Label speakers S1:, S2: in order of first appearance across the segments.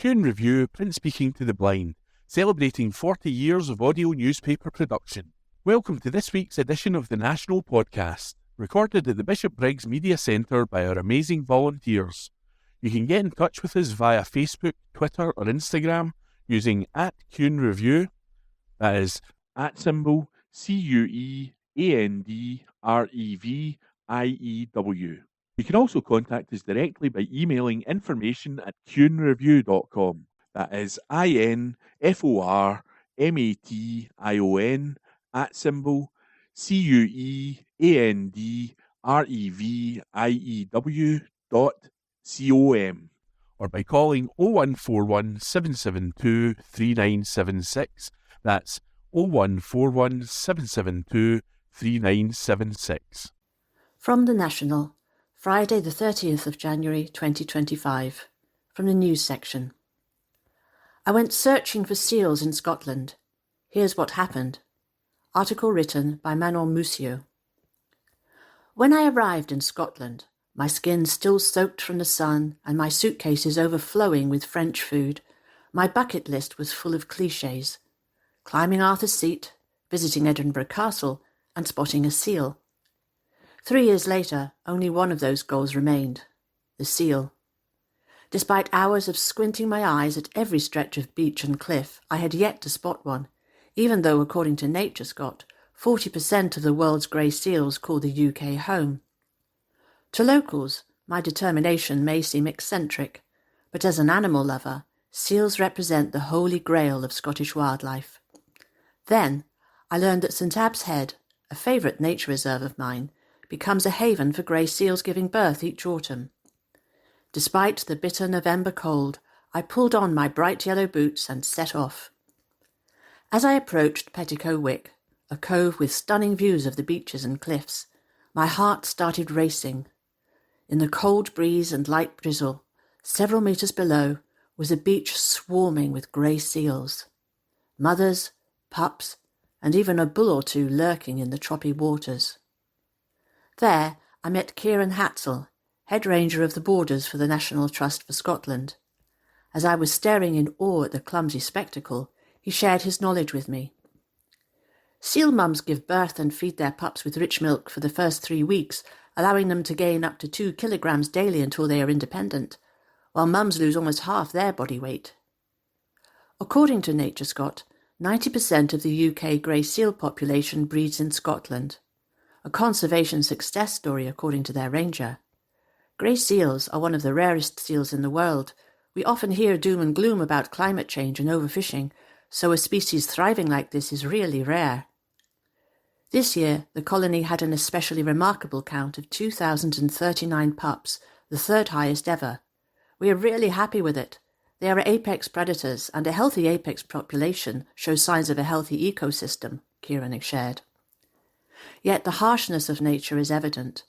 S1: Kieran Review, print speaking to the blind, celebrating 40 years of audio newspaper production. Welcome to this week's edition of the National Podcast, recorded at the Bishop Briggs Media Centre by our amazing volunteers. You can get in touch with us via Facebook, Twitter or Instagram using @KieranReview, that is @CuanDreview. You can also contact us directly by emailing information@cuanreview.com. That is INFORMATION @CuanDreview.com, or by calling 0141 772 3976. That's 0141 772 3976.
S2: From the National, Friday the 30th of January 2025, from the news section. I went searching for seals in Scotland. Here's what happened. Article written by Manon Mussio. When I arrived in Scotland, my skin still soaked from the sun and my suitcases overflowing with French food, my bucket list was full of clichés. Climbing Arthur's Seat, visiting Edinburgh Castle, and spotting a seal. 3 years later, only one of those goals remained, the seal. Despite hours of squinting my eyes at every stretch of beach and cliff, I had yet to spot one, even though, according to NatureScott, 40% of the world's grey seals call the UK home. To locals, my determination may seem eccentric, but as an animal lover, seals represent the holy grail of Scottish wildlife. Then, I learned that St Abb's Head, a favourite nature reserve of mine, becomes a haven for grey seals giving birth each autumn. Despite the bitter November cold, I pulled on my bright yellow boots and set off. As I approached Petticoat Wick, a cove with stunning views of the beaches and cliffs, my heart started racing. In the cold breeze and light drizzle, several metres below, was a beach swarming with grey seals. Mothers, pups, and even a bull or two lurking in the choppy waters. There, I met Kieran Hatzel, head ranger of the borders for the National Trust for Scotland. As I was staring in awe at the clumsy spectacle, he shared his knowledge with me. Seal mums give birth and feed their pups with rich milk for the first 3 weeks, allowing them to gain up to 2 kilograms daily until they are independent, while mums lose almost half their body weight. According to NatureScott, 90% of the UK grey seal population breeds in Scotland. A conservation success story according to their ranger. Grey seals are one of the rarest seals in the world. We often hear doom and gloom about climate change and overfishing, so a species thriving like this is really rare. This year, the colony had an especially remarkable count of 2,039 pups, the third highest ever. We are really happy with it. They are apex predators, and a healthy apex population shows signs of a healthy ecosystem, Kieran shared. Yet the harshness of nature is evident.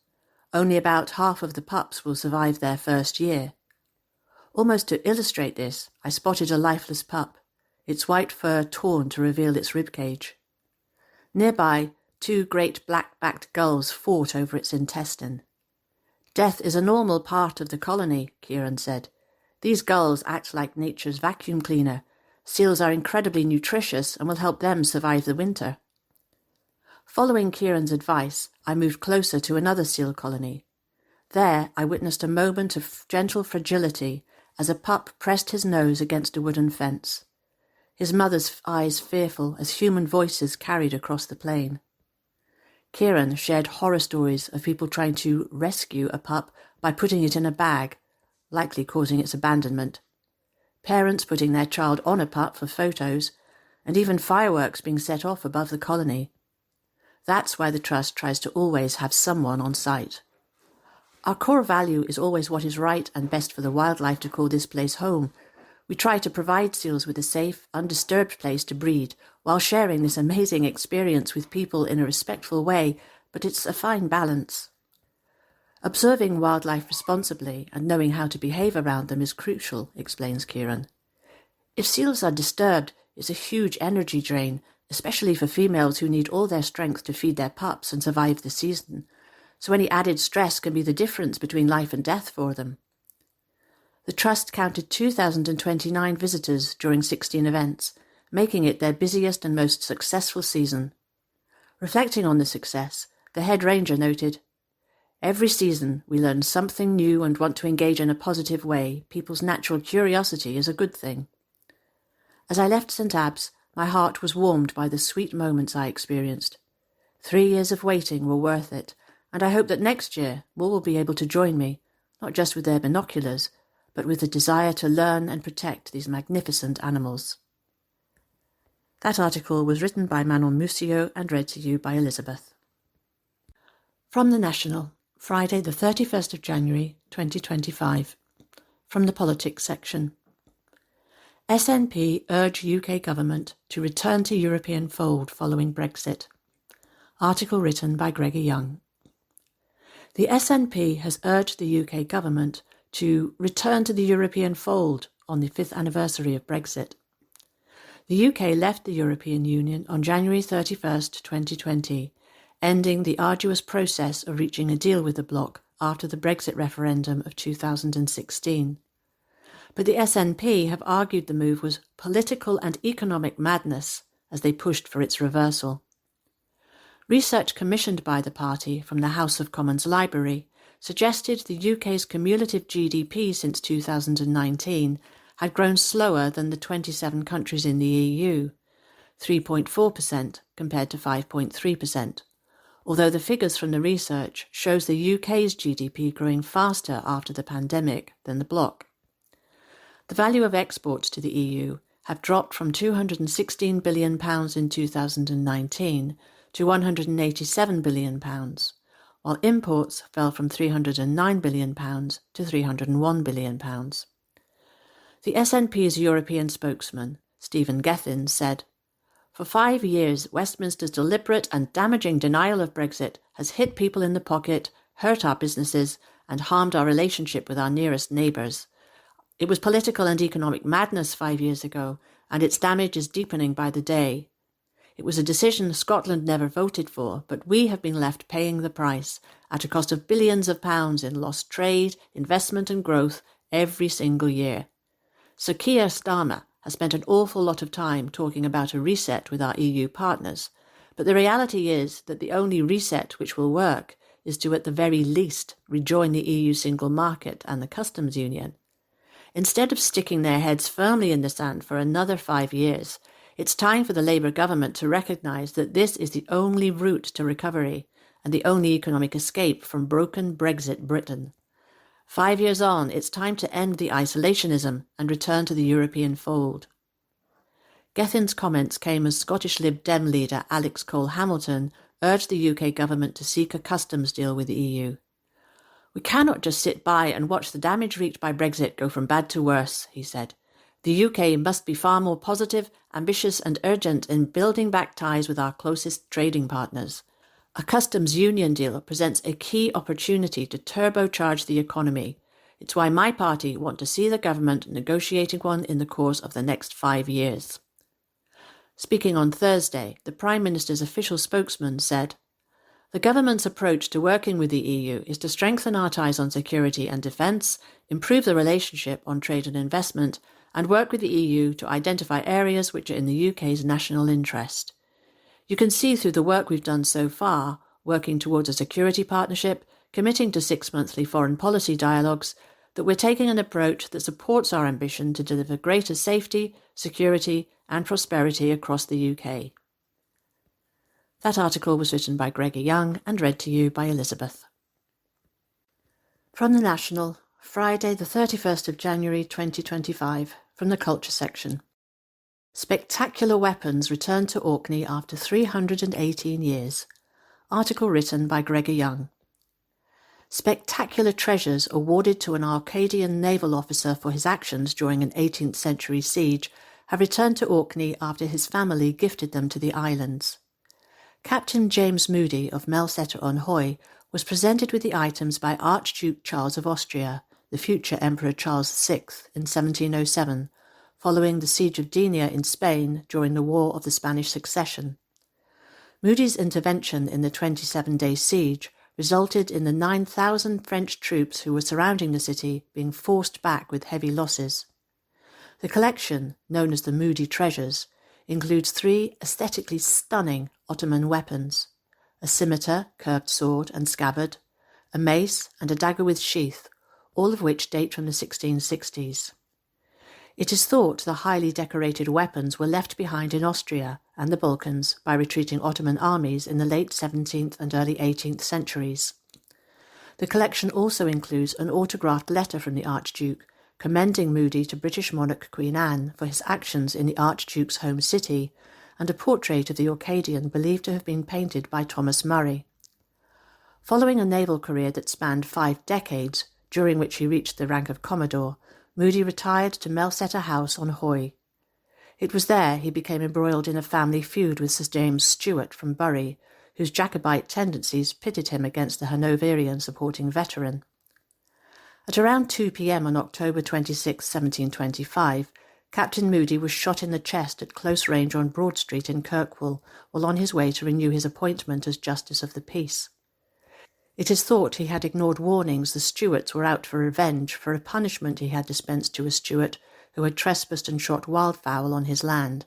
S2: Only about half of the pups will survive their first year. Almost to illustrate this, I spotted a lifeless pup, its white fur torn to reveal its ribcage. Nearby, 2 great black-backed gulls fought over its intestine. Death is a normal part of the colony, Kieran said. These gulls act like nature's vacuum cleaner. Seals are incredibly nutritious and will help them survive the winter. Following Kieran's advice, I moved closer to another seal colony. There, I witnessed a moment of gentle fragility as a pup pressed his nose against a wooden fence. His mother's eyes fearful as human voices carried across the plain. Kieran shared horror stories of people trying to rescue a pup by putting it in a bag, likely causing its abandonment. Parents putting their child on a pup for photos, and even fireworks being set off above the colony. That's why the Trust tries to always have someone on site. Our core value is always what is right and best for the wildlife to call this place home. We try to provide seals with a safe, undisturbed place to breed while sharing this amazing experience with people in a respectful way, but it's a fine balance. Observing wildlife responsibly and knowing how to behave around them is crucial, explains Kieran. If seals are disturbed, it's a huge energy drain, especially for females who need all their strength to feed their pups and survive the season. So any added stress can be the difference between life and death for them. The The Trust counted 2,029 visitors during 16 events, making it their busiest and most successful season. Reflecting on the success, the head ranger noted, "Every season we learn something new and want to engage in a positive way. People's natural curiosity is a good thing." As I left St. Abbs, my heart was warmed by the sweet moments I experienced. 3 years of waiting were worth it, and I hope that next year more will be able to join me, not just with their binoculars, but with the desire to learn and protect these magnificent animals. That article was written by Manon Mussio and read to you by Elizabeth. From the National, Friday the 31st of January 2025. From the Politics section. SNP urge UK government to return to European fold following Brexit. Article written by Gregor Young. The SNP has urged the UK government to return to the European fold on the 5th anniversary of Brexit. The UK left the European Union on January 31st, 2020, ending the arduous process of reaching a deal with the bloc after the Brexit referendum of 2016. But the SNP have argued the move was political and economic madness as they pushed for its reversal. Research commissioned by the party from the House of Commons Library suggested the UK's cumulative GDP since 2019 had grown slower than the 27 countries in the EU, 3.4% compared to 5.3%, although the figures from the research shows the UK's GDP growing faster after the pandemic than the bloc. The value of exports to the EU have dropped from £216 billion in 2019 to £187 billion, while imports fell from £309 billion to £301 billion. The SNP's European spokesman, Stephen Gethin, said, "For 5 years, Westminster's deliberate and damaging denial of Brexit has hit people in the pocket, hurt our businesses, and harmed our relationship with our nearest neighbours. It was political and economic madness 5 years ago, and its damage is deepening by the day. It was a decision Scotland never voted for, but we have been left paying the price at a cost of billions of pounds in lost trade, investment and growth every single year. Sir Keir Starmer has spent an awful lot of time talking about a reset with our EU partners, but the reality is that the only reset which will work is to, at the very least, rejoin the EU single market and the customs union. Instead of sticking their heads firmly in the sand for another 5 years, it's time for the Labour government to recognise that this is the only route to recovery and the only economic escape from broken Brexit Britain. 5 years on, it's time to end the isolationism and return to the European fold." Gethin's comments came as Scottish Lib Dem leader Alex Cole-Hamilton urged the UK government to seek a customs deal with the EU. "We cannot just sit by and watch the damage wreaked by Brexit go from bad to worse," he said. "The UK must be far more positive, ambitious and urgent in building back ties with our closest trading partners. A customs union deal presents a key opportunity to turbocharge the economy. It's why my party want to see the government negotiating one in the course of the next 5 years." Speaking on Thursday, the Prime Minister's official spokesman said, "The government's approach to working with the EU is to strengthen our ties on security and defence, improve the relationship on trade and investment, and work with the EU to identify areas which are in the UK's national interest. You can see through the work we've done so far, working towards a security partnership, committing to 6 monthly foreign policy dialogues, that we're taking an approach that supports our ambition to deliver greater safety, security and prosperity across the UK." That article was written by Gregor Young and read to you by Elizabeth. From the National, Friday the 31st of January 2025, from the Culture section. Spectacular weapons return to Orkney after 318 years. Article written by Gregor Young. Spectacular treasures awarded to an Arcadian naval officer for his actions during an 18th century siege have returned to Orkney after his family gifted them to the islands. Captain James Moody of Melsetter-on-Hoy was presented with the items by Archduke Charles of Austria, the future Emperor Charles VI, in 1707, following the siege of Denia in Spain during the War of the Spanish Succession. Moody's intervention in the 27-day siege resulted in the 9,000 French troops who were surrounding the city being forced back with heavy losses. The collection, known as the Moody Treasures, includes 3 aesthetically stunning Ottoman weapons: a scimitar, curved sword and scabbard, a mace and a dagger with sheath, all of which date from the 1660s. It is thought the highly decorated weapons were left behind in Austria and the Balkans by retreating Ottoman armies in the late 17th and early 18th centuries. The collection also includes an autographed letter from the Archduke commending Moody to British monarch Queen Anne for his actions in the Archduke's home city, and a portrait of the Orcadian believed to have been painted by Thomas Murray. Following a naval career that spanned 5 decades, during which he reached the rank of Commodore, Moody retired to Melsetter House on Hoy. It was there he became embroiled in a family feud with Sir James Stewart from Bury, whose Jacobite tendencies pitted him against the Hanoverian supporting veteran. At around 2 p.m. on October 26, 1725, Captain Moody was shot in the chest at close range on Broad Street in Kirkwall while on his way to renew his appointment as Justice of the Peace. It is thought he had ignored warnings the Stuarts were out for revenge for a punishment he had dispensed to a Stuart who had trespassed and shot wildfowl on his land.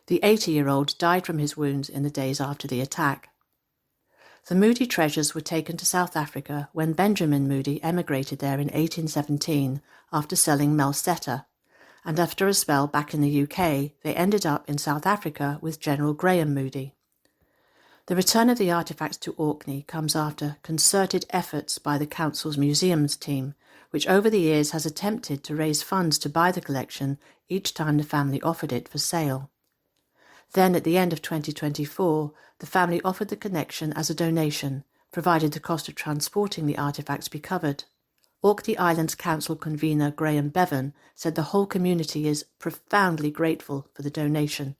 S2: The 80-year-old died from his wounds in the days after the attack. The Moody treasures were taken to South Africa when Benjamin Moody emigrated there in 1817 after selling Melsetter, and after a spell back in the UK, they ended up in South Africa with General Graham Moody. The return of the artefacts to Orkney comes after concerted efforts by the Council's museums team, which over the years has attempted to raise funds to buy the collection each time the family offered it for sale. Then, at the end of 2024, the family offered the collection as a donation, provided the cost of transporting the artefacts be covered. Orkney Islands Council convener Graham Bevan said the whole community is profoundly grateful for the donation.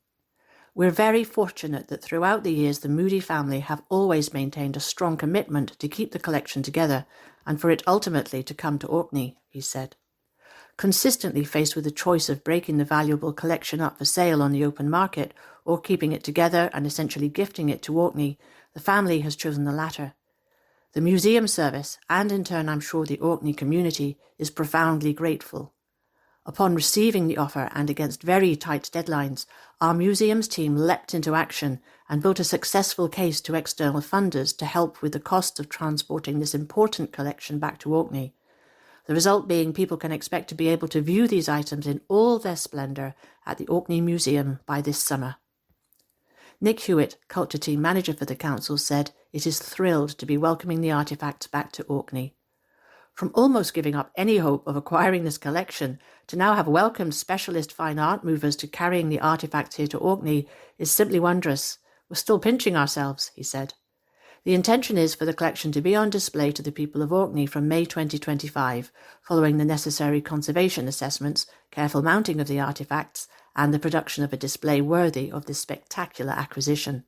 S2: We're very fortunate that throughout the years the Moody family have always maintained a strong commitment to keep the collection together and for it ultimately to come to Orkney, he said. Consistently faced with the choice of breaking the valuable collection up for sale on the open market or keeping it together and essentially gifting it to Orkney, the family has chosen the latter. The museum service, and in turn I'm sure the Orkney community, is profoundly grateful. Upon receiving the offer and against very tight deadlines, our museums team leapt into action and built a successful case to external funders to help with the cost of transporting this important collection back to Orkney. The result being people can expect to be able to view these items in all their splendour at the Orkney Museum by this summer. Nick Hewitt, culture team manager for the council, said it is thrilled to be welcoming the artefacts back to Orkney. From almost giving up any hope of acquiring this collection to now have welcomed specialist fine art movers to carrying the artefacts here to Orkney is simply wondrous. We're still pinching ourselves, he said. The intention is for the collection to be on display to the people of Orkney from May 2025, following the necessary conservation assessments, careful mounting of the artefacts, and the production of a display worthy of this spectacular acquisition.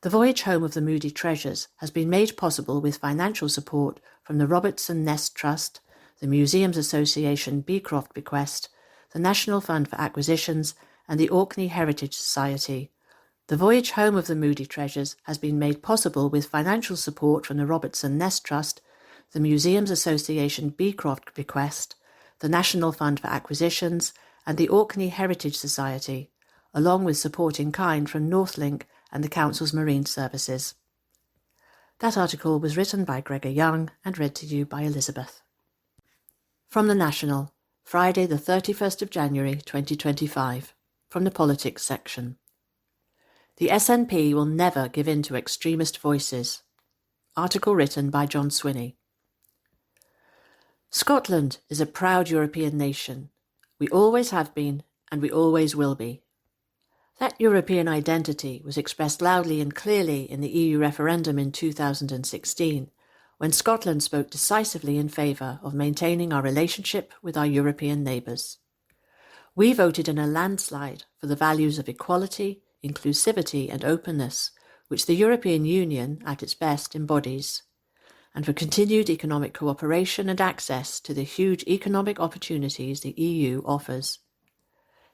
S2: The voyage home of the Moody treasures has been made possible with financial support from the Robertson Nest Trust, the Museums Association Beecroft Bequest, the National Fund for Acquisitions, and the Orkney Heritage Society. The voyage home of the Moody treasures has been made possible with financial support from the Robertson Nest Trust, the Museums Association Beecroft Bequest, the National Fund for Acquisitions, and the Orkney Heritage Society, along with support in kind from Northlink and the Council's Marine Services. That article was written by Gregor Young and read to you by Elizabeth. From the National, Friday the 31st of January 2025, from the Politics section. The SNP will never give in to extremist voices. Article written by John Swinney. Scotland is a proud European nation. We always have been, and we always will be. That European identity was expressed loudly and clearly in the EU referendum in 2016, when Scotland spoke decisively in favour of maintaining our relationship with our European neighbours. We voted in a landslide for the values of equality, inclusivity and openness, which the European Union, at its best, embodies, and for continued economic cooperation and access to the huge economic opportunities the EU offers.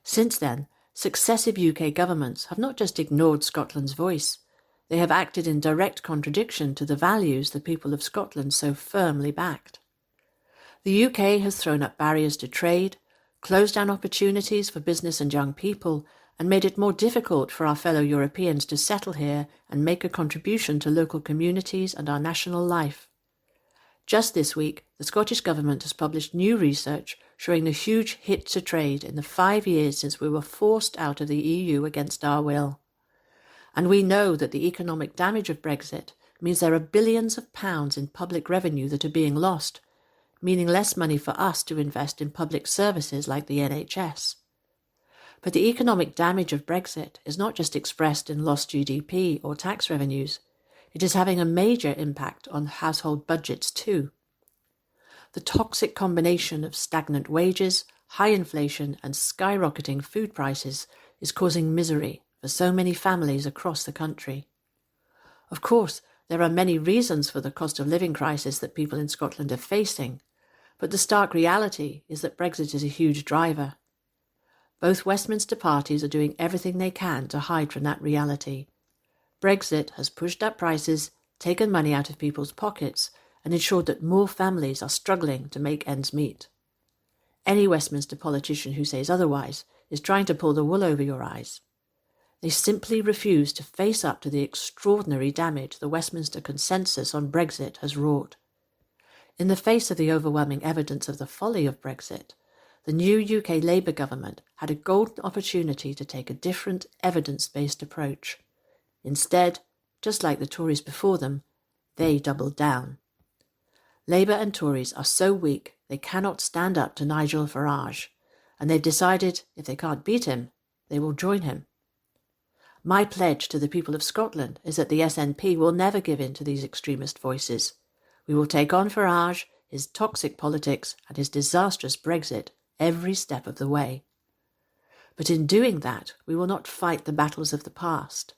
S2: Since then, successive UK governments have not just ignored Scotland's voice, They have acted in direct contradiction to the values the people of Scotland so firmly backed. The UK has thrown up barriers to trade, closed down opportunities for business and young people, and made it more difficult for our fellow Europeans to settle here and make a contribution to local communities and our national life. Just this week, the Scottish Government has published new research showing the huge hit to trade in the 5 years since we were forced out of the EU against our will. And we know that the economic damage of Brexit means there are billions of pounds in public revenue that are being lost, meaning less money for us to invest in public services like the NHS. But the economic damage of Brexit is not just expressed in lost GDP or tax revenues. It is having a major impact on household budgets too. The toxic combination of stagnant wages, high inflation, and skyrocketing food prices is causing misery for so many families across the country. Of course, there are many reasons for the cost of living crisis that people in Scotland are facing, but the stark reality is that Brexit is a huge driver. Both Westminster parties are doing everything they can to hide from that reality. Brexit has pushed up prices, taken money out of people's pockets, and ensured that more families are struggling to make ends meet. Any Westminster politician who says otherwise is trying to pull the wool over your eyes. They simply refuse to face up to the extraordinary damage the Westminster consensus on Brexit has wrought. In the face of the overwhelming evidence of the folly of Brexit, the new UK Labour government had a golden opportunity to take a different, evidence-based approach. Instead, just like the Tories before them, they doubled down. Labour and Tories are so weak they cannot stand up to Nigel Farage, and they've decided if they can't beat him, they will join him. My pledge to the people of Scotland is that the SNP will never give in to these extremist voices. We will take on Farage, his toxic politics, and his disastrous Brexit every step of the way. But in doing that, we will not fight the battles of the past.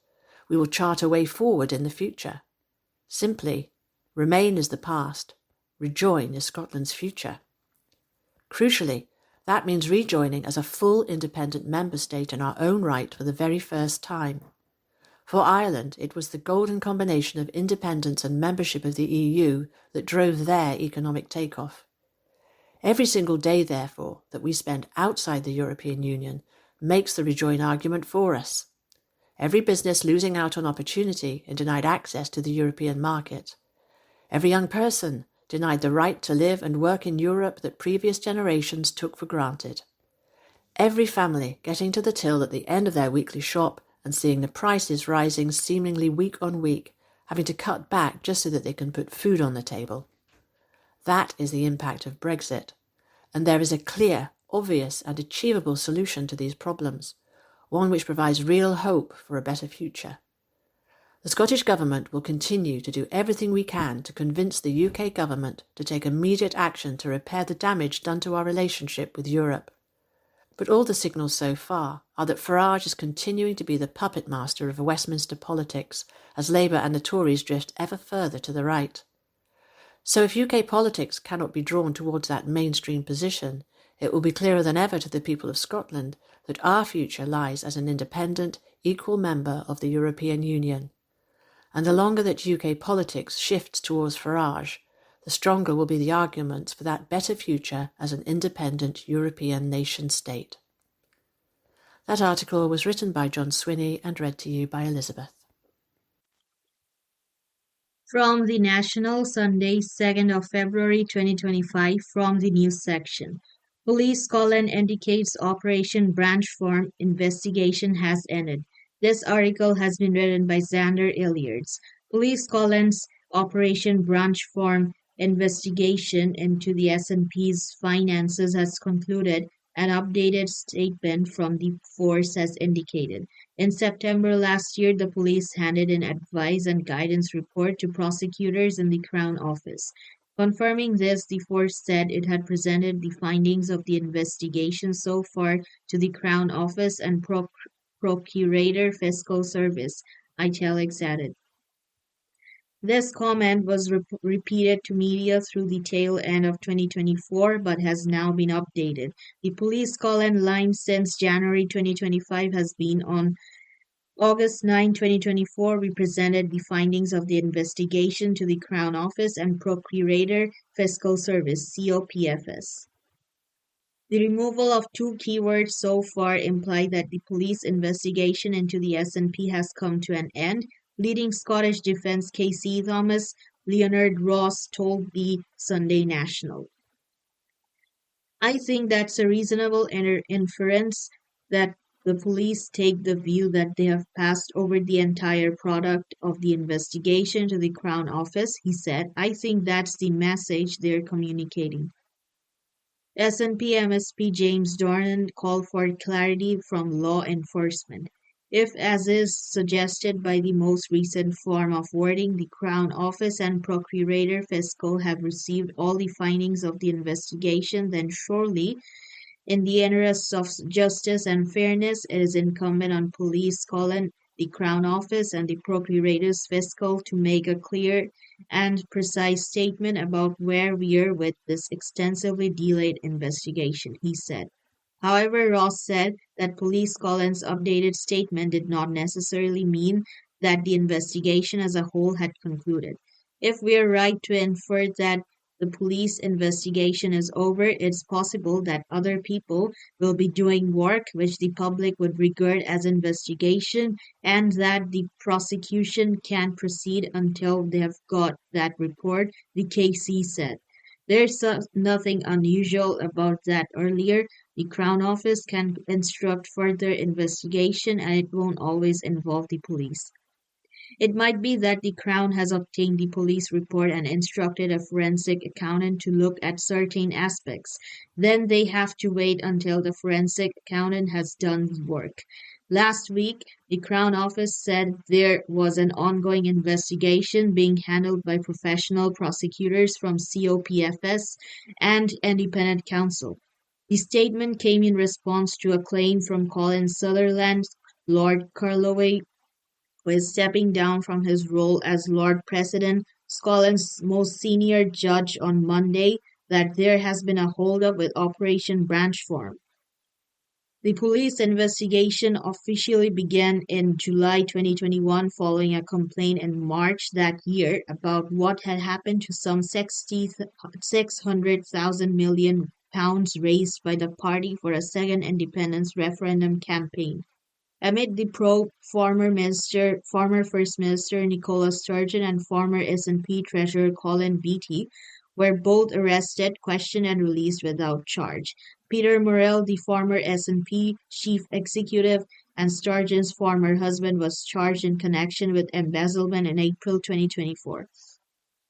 S2: We will chart a way forward in the future. Simply, Remain is the past, rejoin is Scotland's future. Crucially, that means rejoining as a full independent member state in our own right for the very first time. For Ireland, it was the golden combination of independence and membership of the EU that drove their economic takeoff. Every single day, therefore, that we spend outside the European Union makes the rejoin argument for us. Every business losing out on opportunity and denied access to the European market. Every young person denied the right to live and work in Europe that previous generations took for granted. Every family getting to the till at the end of their weekly shop and seeing the prices rising seemingly week on week, having to cut back just so that they can put food on the table. That is the impact of Brexit, and there is a clear, obvious and achievable solution to these problems, one which provides real hope for a better future. The Scottish Government will continue to do everything we can to convince the UK Government to take immediate action to repair the damage done to our relationship with Europe. But all the signals so far are that Farage is continuing to be the puppet master of Westminster politics as Labour and the Tories drift ever further to the right. So if UK politics cannot be drawn towards that mainstream position, it will be clearer than ever to the people of Scotland that our future lies as an independent, equal member of the European Union. And the longer that UK politics shifts towards Farage, the stronger will be the arguments for that better future as an independent European nation-state. That article was written by John Swinney and read to you by Elizabeth.
S3: From the National, Sunday, 2nd of February 2025, from the news section. Police Scotland indicates Operation Branchform investigation has ended. This article has been written by Xander Illiards. Police Scotland's Operation Branchform investigation into the SNP's finances has concluded, an updated statement from the force has indicated. In September last year, the police handed an advice and guidance report to prosecutors in the Crown Office. Confirming this, the force said it had presented the findings of the investigation so far to the Crown Office and Procurator Fiscal Service, italics added. This comment was repeated to media through the tail end of 2024 but has now been updated. The Police Scotland line since January 2025 has been on August 9, 2024, we presented the findings of the investigation to the Crown Office and Procurator Fiscal Service (COPFS). The removal of two keywords so far imply that the police investigation into the SNP has come to an end, leading Scottish Defence KC Thomas Leonard Ross told the Sunday National. I think that's a reasonable inference that the police take the view that they have passed over the entire product of the investigation to the Crown Office, he said. I think that's the message they're communicating. SNP MSP James Dornan called for clarity from law enforcement. If, as is suggested by the most recent form of wording, the Crown Office and Procurator Fiscal have received all the findings of the investigation, then surely, in the interests of justice and fairness, it is incumbent on Police Scotland, the Crown Office, and the Procurator's Fiscal to make a clear and precise statement about where we are with this extensively delayed investigation, he said. However, Ross said that Police Scotland's updated statement did not necessarily mean that the investigation as a whole had concluded. If we are right to infer that the police investigation is over, it's possible that other people will be doing work which the public would regard as investigation and that the prosecution can proceed until they have got that report, the KC said. There's nothing unusual about that earlier. The Crown Office can instruct further investigation and it won't always involve the police. It might be that the Crown has obtained the police report and instructed a forensic accountant to look at certain aspects. Then they have to wait until the forensic accountant has done the work. Last week, the Crown Office said there was an ongoing investigation being handled by professional prosecutors from COPFS and independent counsel. The statement came in response to a claim from Colin Sutherland, Lord Carloway, who is stepping down from his role as Lord President, Scotland's most senior judge, on Monday, that there has been a hold-up with Operation Branchform. The police investigation officially began in July 2021 following a complaint in March that year about what had happened to some £600,000 million raised by the party for a second independence referendum campaign. Amid the probe, former First Minister Nicola Sturgeon and former SNP Treasurer Colin Beattie were both arrested, questioned and released without charge. Peter Murrell, the former SNP chief executive and Sturgeon's former husband, was charged in connection with embezzlement in April 2024.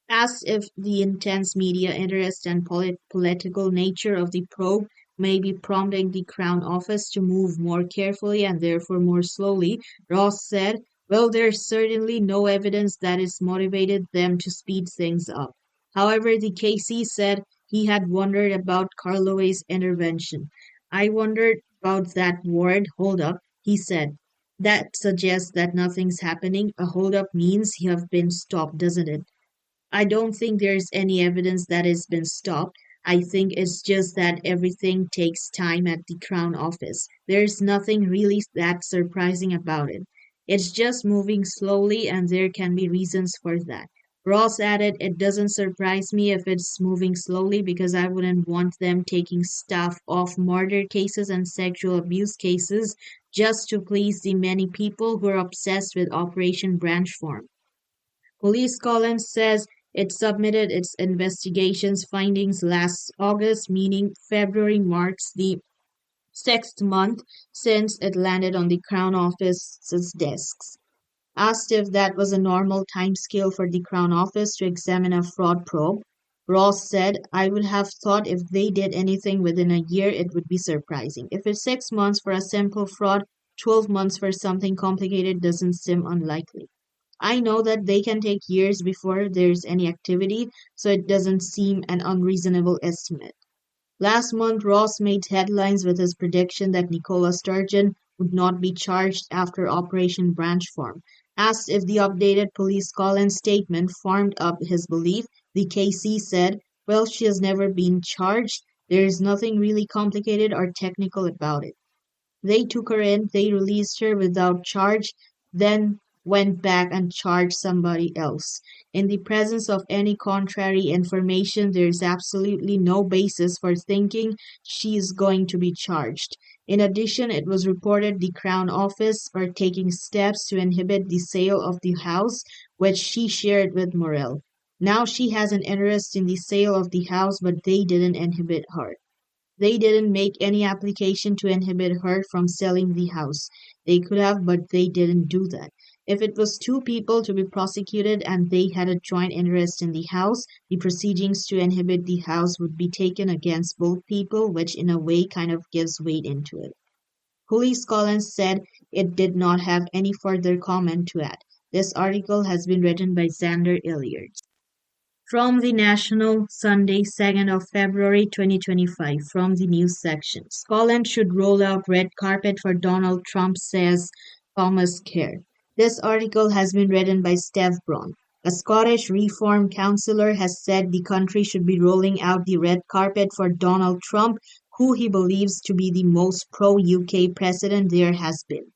S3: Asked if the intense media interest and political nature of the probe may be prompting the Crown Office to move more carefully and therefore more slowly, Ross said, well, there's certainly no evidence that it's motivated them to speed things up. However, the KC said he had wondered about Carloway's intervention. I wondered about that word, hold up, he said. That suggests that nothing's happening. A hold up means you have been stopped, doesn't it? I don't think there's any evidence that it's been stopped. I think it's just that everything takes time at the Crown Office. There's nothing really that surprising about it. It's just moving slowly and there can be reasons for that. Ross added, it doesn't surprise me if it's moving slowly because I wouldn't want them taking staff off murder cases and sexual abuse cases just to please the many people who are obsessed with Operation Branchform. Police Scotland says it submitted its investigation's findings last August, meaning February marks the sixth month since it landed on the Crown Office's desks. Asked if that was a normal timescale for the Crown Office to examine a fraud probe, Ross said, I would have thought if they did anything within a year, it would be surprising. If it's 6 months for a simple fraud, 12 months for something complicated doesn't seem unlikely. I know that they can take years before there's any activity, so it doesn't seem an unreasonable estimate. Last month, Ross made headlines with his prediction that Nicola Sturgeon would not be charged after Operation Branchform. Asked if the updated Police Scotland statement firmed up his belief, the KC said, well, she has never been charged. There is nothing really complicated or technical about it. They took her in, they released her without charge. then went back and charged somebody else. In the presence of any contrary information, there is absolutely no basis for thinking she is going to be charged. In addition, it was reported the Crown Office are taking steps to inhibit the sale of the house, which she shared with Morel. Now she has an interest in the sale of the house, but they didn't inhibit her. They didn't make any application to inhibit her from selling the house. They could have, but they didn't do that. If it was two people to be prosecuted and they had a joint interest in the house, the proceedings to inhibit the house would be taken against both people, which in a way kind of gives weight into it. Police Collins said it did not have any further comment to add. This article has been written by Xander Illiard. From the National, Sunday, 2nd of February 2025, from the news section. Scotland should roll out red carpet for Donald Trump, says Thomas Kerr. This article has been written by Steph Braun. A Scottish Reform councillor has said the country should be rolling out the red carpet for Donald Trump, who he believes to be the most pro-UK president there has been.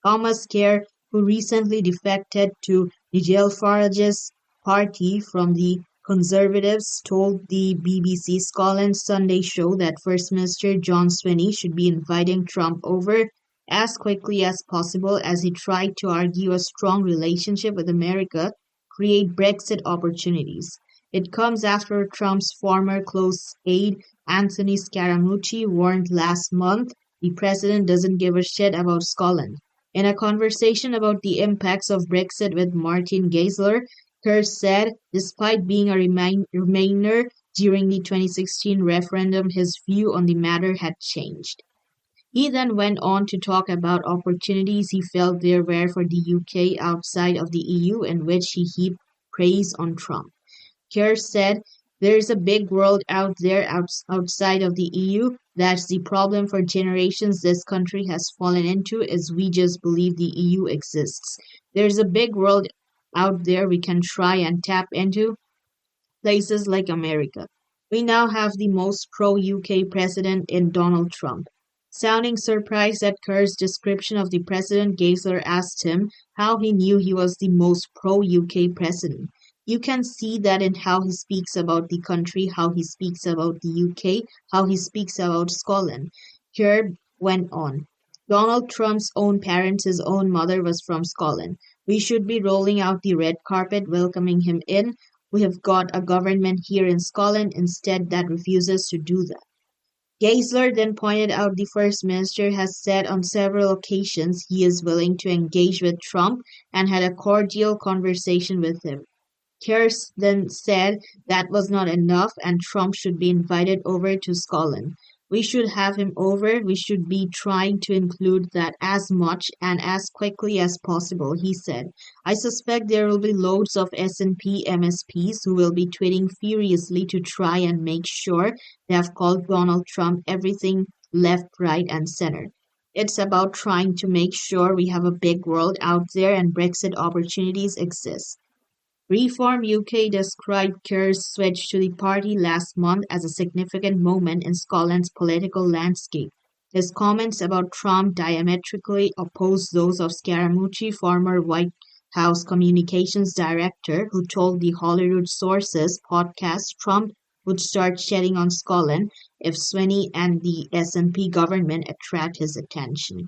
S3: Thomas Kerr, who recently defected to Nigel Farage's party from the Conservatives, told the BBC Scotland Sunday show that First Minister John Swinney should be inviting Trump over as quickly as possible as he tried to argue a strong relationship with America create Brexit opportunities. It comes after Trump's former close aide Anthony Scaramucci warned last month the president doesn't give a shit about Scotland. In a conversation about the impacts of Brexit with Martin Geisler, Kerr said, despite being a Remainer during the 2016 referendum, his view on the matter had changed. He then went on to talk about opportunities he felt there were for the UK outside of the EU, in which he heaped praise on Trump. Kerr said, there's a big world out there outside of the EU. That's the problem for generations this country has fallen into is we just believe the EU exists. There's a big world out there we can try and tap into, places like America. We now have the most pro-UK president in Donald Trump. Sounding surprised at Kerr's description of the president, Geisler asked him how he knew he was the most pro-UK president. You can see that in how he speaks about the country, how he speaks about the UK, how he speaks about Scotland. Kerr went on. Donald Trump's own parents, his own mother was from Scotland. We should be rolling out the red carpet welcoming him in. We have got a government here in Scotland instead that refuses to do that. Geisler then pointed out the First Minister has said on several occasions he is willing to engage with Trump and had a cordial conversation with him. Kerr then said that was not enough and Trump should be invited over to Scotland. We should have him over. We should be trying to include that as much and as quickly as possible, he said. I suspect there will be loads of SNP MSPs who will be tweeting furiously to try and make sure they have called Donald Trump everything left, right, and center. It's about trying to make sure we have a big world out there and Brexit opportunities exist. Reform UK described Kerr's switch to the party last month as a significant moment in Scotland's political landscape. His comments about Trump diametrically opposed those of Scaramucci, former White House communications director, who told the Hollywood Sources podcast Trump would start shedding on Scotland if Swinney and the SNP government attract his attention.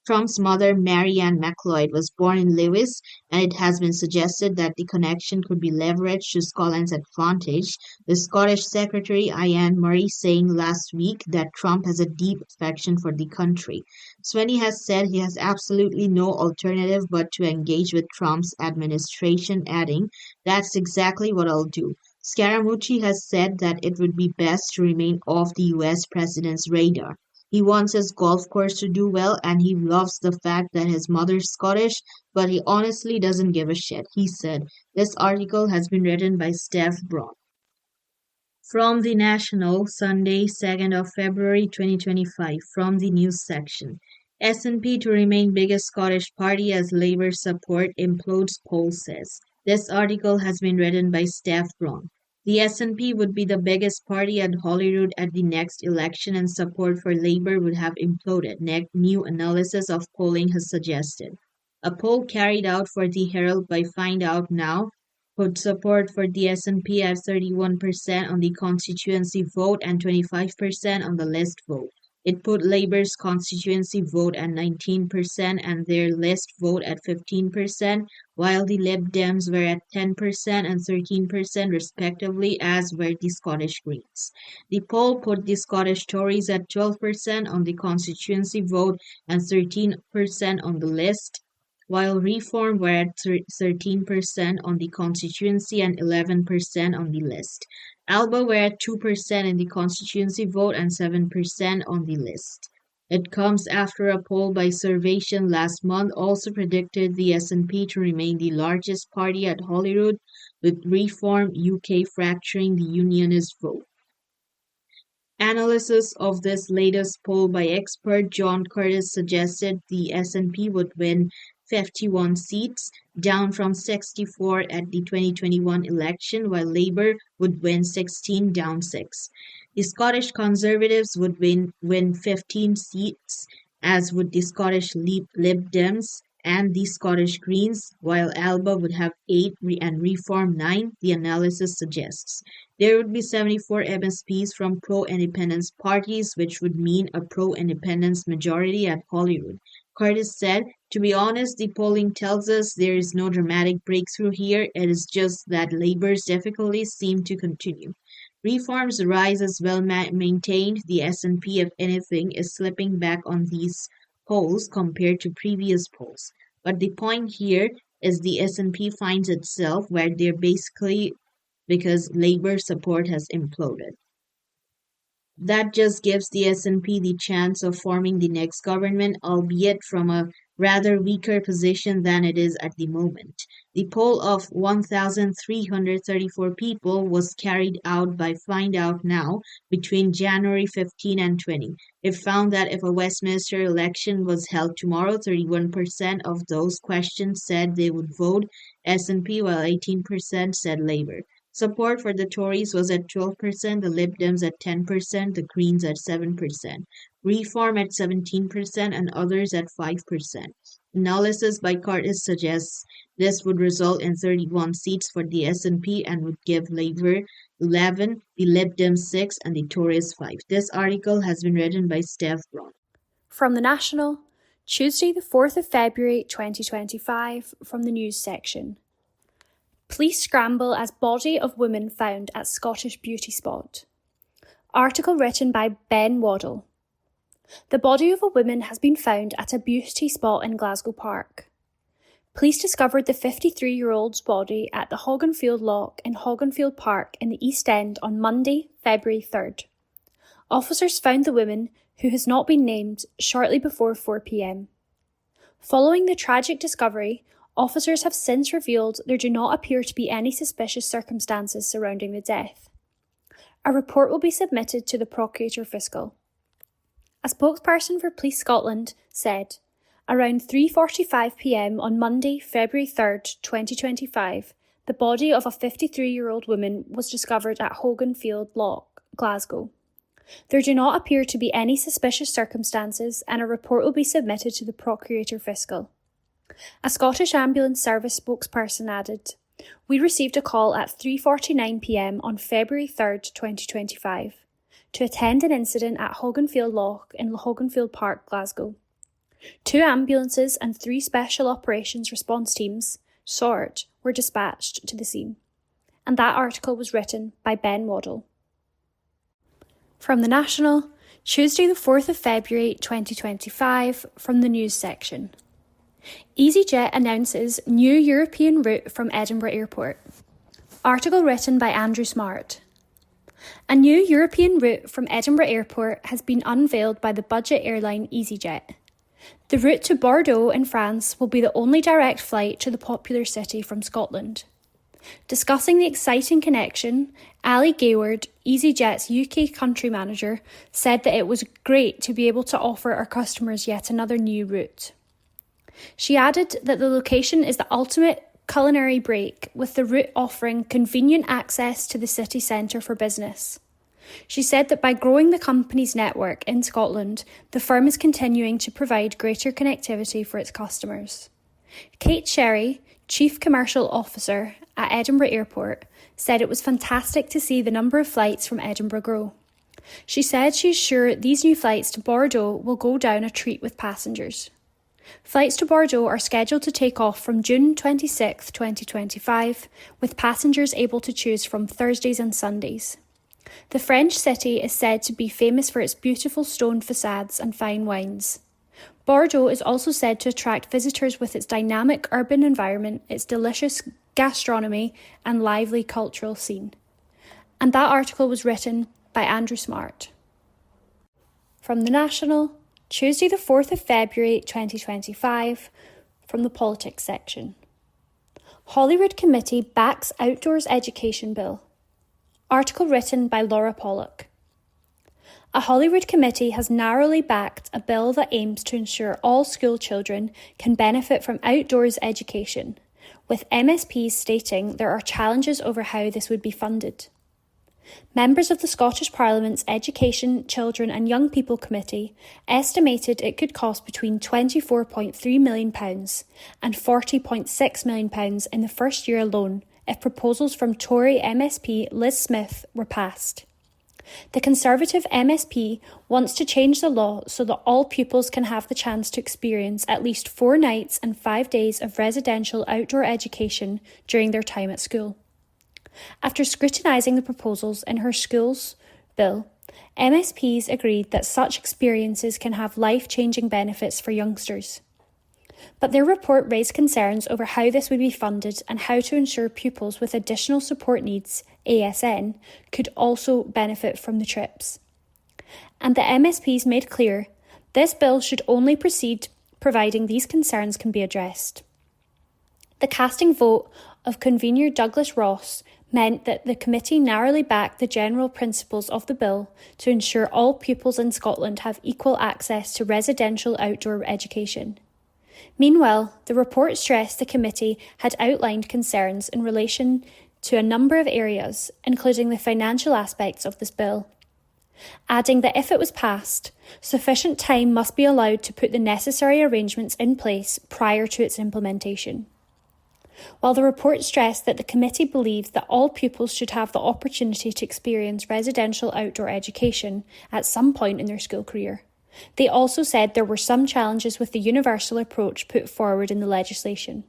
S3: Trump's mother, Marianne McLeod, was born in Lewis, and it has been suggested that the connection could be leveraged to Scotland's advantage, the Scottish Secretary Ian Murray saying last week that Trump has a deep affection for the country. Swinney has said he has absolutely no alternative but to engage with Trump's administration, adding, "That's exactly what I'll do." Scaramucci has said that it would be best to remain off the US president's radar. He wants his golf course to do well and he loves the fact that his mother's Scottish, but he honestly doesn't give a shit, he said. This article has been written by Steph Braun. From the National, Sunday, 2nd of February 2025, from the news section. SNP to remain biggest Scottish party as Labour support implodes, poll says. This article has been written by Steph Braun. The SNP would be the biggest party at Holyrood at the next election and support for Labour would have imploded, new analysis of polling has suggested. A poll carried out for the Herald by Find Out Now put support for the SNP at 31% on the constituency vote and 25% on the list vote. It put Labour's constituency vote at 19% and their list vote at 15%, while the Lib Dems were at 10% and 13% respectively, as were the Scottish Greens. The poll put the Scottish Tories at 12% on the constituency vote and 13% on the list, while Reform were at 13% on the constituency and 11% on the list. Alba were at 2% in the constituency vote and 7% on the list. It comes after a poll by Survation last month also predicted the SNP to remain the largest party at Holyrood, with Reform UK fracturing the Unionist vote. Analysis of this latest poll by expert John Curtis suggested the SNP would win 51 seats, down from 64 at the 2021 election, while Labour would win 16, down 6. The Scottish Conservatives would win 15 seats, as would the Scottish Lib Dems and the Scottish Greens, while Alba would have 8 and Reform 9, the analysis suggests. There would be 74 MSPs from pro-independence parties, which would mean a pro-independence majority at Holyrood. Curtis said, "To be honest, the polling tells us there is no dramatic breakthrough here. It is just that Labour's difficulties seem to continue. Reform's rise is well maintained. The SNP, if anything, is slipping back on these polls compared to previous polls. But the point here is the SNP finds itself where they're basically because Labour support has imploded. That just gives the SNP the chance of forming the next government, albeit from a rather weaker position than it is at the moment. The poll of 1,334 people was carried out by Find Out Now between January 15 and 20. It found that if a Westminster election was held tomorrow, 31% of those questioned said they would vote SNP, while 18% said Labour. Support for the Tories was at 12%, the Lib Dems at 10%, the Greens at 7%, Reform at 17%, and others at 5%. Analysis by Curtis suggests this would result in 31 seats for the SNP and would give Labour 11, the Lib Dems 6, and the Tories 5. This article has been written by Steph Braun.
S4: From The National, Tuesday the 4th of February 2025, from the news section. Police scramble as body of woman found at Scottish beauty spot. Article written by Ben Waddle. The body of a woman has been found at a beauty spot in Glasgow Park. Police discovered the 53-year-old's body at the Hogganfield Loch in Hogganfield Park in the East End on Monday, February 3rd. Officers found the woman, who has not been named, shortly before 4 p.m. Following the tragic discovery, officers have since revealed there do not appear to be any suspicious circumstances surrounding the death. A report will be submitted to the Procurator Fiscal. A spokesperson for Police Scotland said, around 3:45 p.m. on Monday, February 3rd, 2025, the body of a 53-year-old woman was discovered at Hogganfield Loch, Glasgow. There do not appear to be any suspicious circumstances, and a report will be submitted to the Procurator Fiscal. A Scottish Ambulance Service spokesperson added, "We received a call at 3:49 p.m. on February 3rd, 2025, to attend an incident at Hogganfield Loch in Hogganfield Park, Glasgow. 2 ambulances and 3 special operations response teams, SORT, were dispatched to the scene." And that article was written by Ben Waddle. From The National, Tuesday the 4th of February 2025, from the news section. EasyJet announces new European route from Edinburgh Airport. Article written by Andrew Smart. A new European route from Edinburgh Airport has been unveiled by the budget airline EasyJet. The route to Bordeaux in France will be the only direct flight to the popular city from Scotland. Discussing the exciting connection, Ali Gayward, EasyJet's UK country manager, said that it was great to be able to offer our customers yet another new route. She added that the location is the ultimate culinary break, with the route offering convenient access to the city centre for business. She said that by growing the company's network in Scotland, the firm is continuing to provide greater connectivity for its customers. Kate Sherry, Chief Commercial Officer at Edinburgh Airport, said it was fantastic to see the number of flights from Edinburgh grow. She said she's sure these new flights to Bordeaux will go down a treat with passengers. Flights to Bordeaux are scheduled to take off from June 26, 2025, with passengers able to choose from Thursdays and Sundays. The French city is said to be famous for its beautiful stone facades and fine wines. Bordeaux is also said to attract visitors with its dynamic urban environment, its delicious gastronomy and lively cultural scene. And that article was written by Andrew Smart. From The National, Tuesday the 4th of February 2025, from the Politics section. Holyrood Committee backs Outdoors Education Bill. Article written by Laura Pollock. A Holyrood committee has narrowly backed a bill that aims to ensure all school children can benefit from outdoors education, with MSPs stating there are challenges over how this would be funded. Members of the Scottish Parliament's Education, Children and Young People Committee estimated it could cost between £24.3 million and £40.6 million in the first year alone if proposals from Tory MSP Liz Smith were passed. The Conservative MSP wants to change the law so that all pupils can have the chance to experience at least 4 nights and 5 days of residential outdoor education during their time at school. After scrutinising the proposals in her schools bill, MSPs agreed that such experiences can have life-changing benefits for youngsters. But their report raised concerns over how this would be funded and how to ensure pupils with additional support needs, ASN, could also benefit from the trips. And the MSPs made clear this bill should only proceed providing these concerns can be addressed. The casting vote of convener Douglas Ross meant that the committee narrowly backed the general principles of the bill to ensure all pupils in Scotland have equal access to residential outdoor education. Meanwhile, the report stressed the committee had outlined concerns in relation to a number of areas, including the financial aspects of this bill, adding that if it was passed, sufficient time must be allowed to put the necessary arrangements in place prior to its implementation. While the report stressed that the committee believed that all pupils should have the opportunity to experience residential outdoor education at some point in their school career, they also said there were some challenges with the universal approach put forward in the legislation.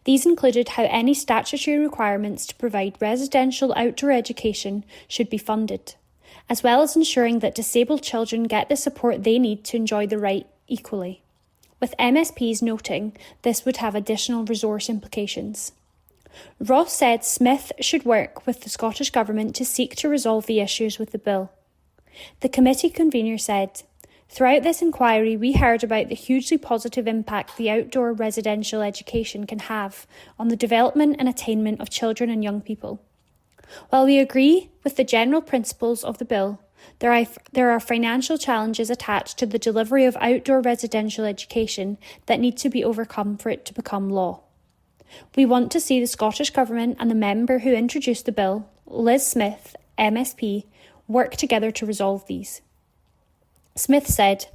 S4: These included how any statutory requirements to provide residential outdoor education should be funded, as well as ensuring that disabled children get the support they need to enjoy the right equally, with MSPs noting this would have additional resource implications. Ross said Smith should work with the Scottish Government to seek to resolve the issues with the bill. The committee convener said, "Throughout this inquiry, we heard about the hugely positive impact the outdoor residential education can have on the development and attainment of children and young people. While we agree with the general principles of the bill, there are financial challenges attached to the delivery of outdoor residential education that need to be overcome for it to become law. We want to see the Scottish Government and the member who introduced the bill, Liz Smith, MSP, work together to resolve these." Smith said,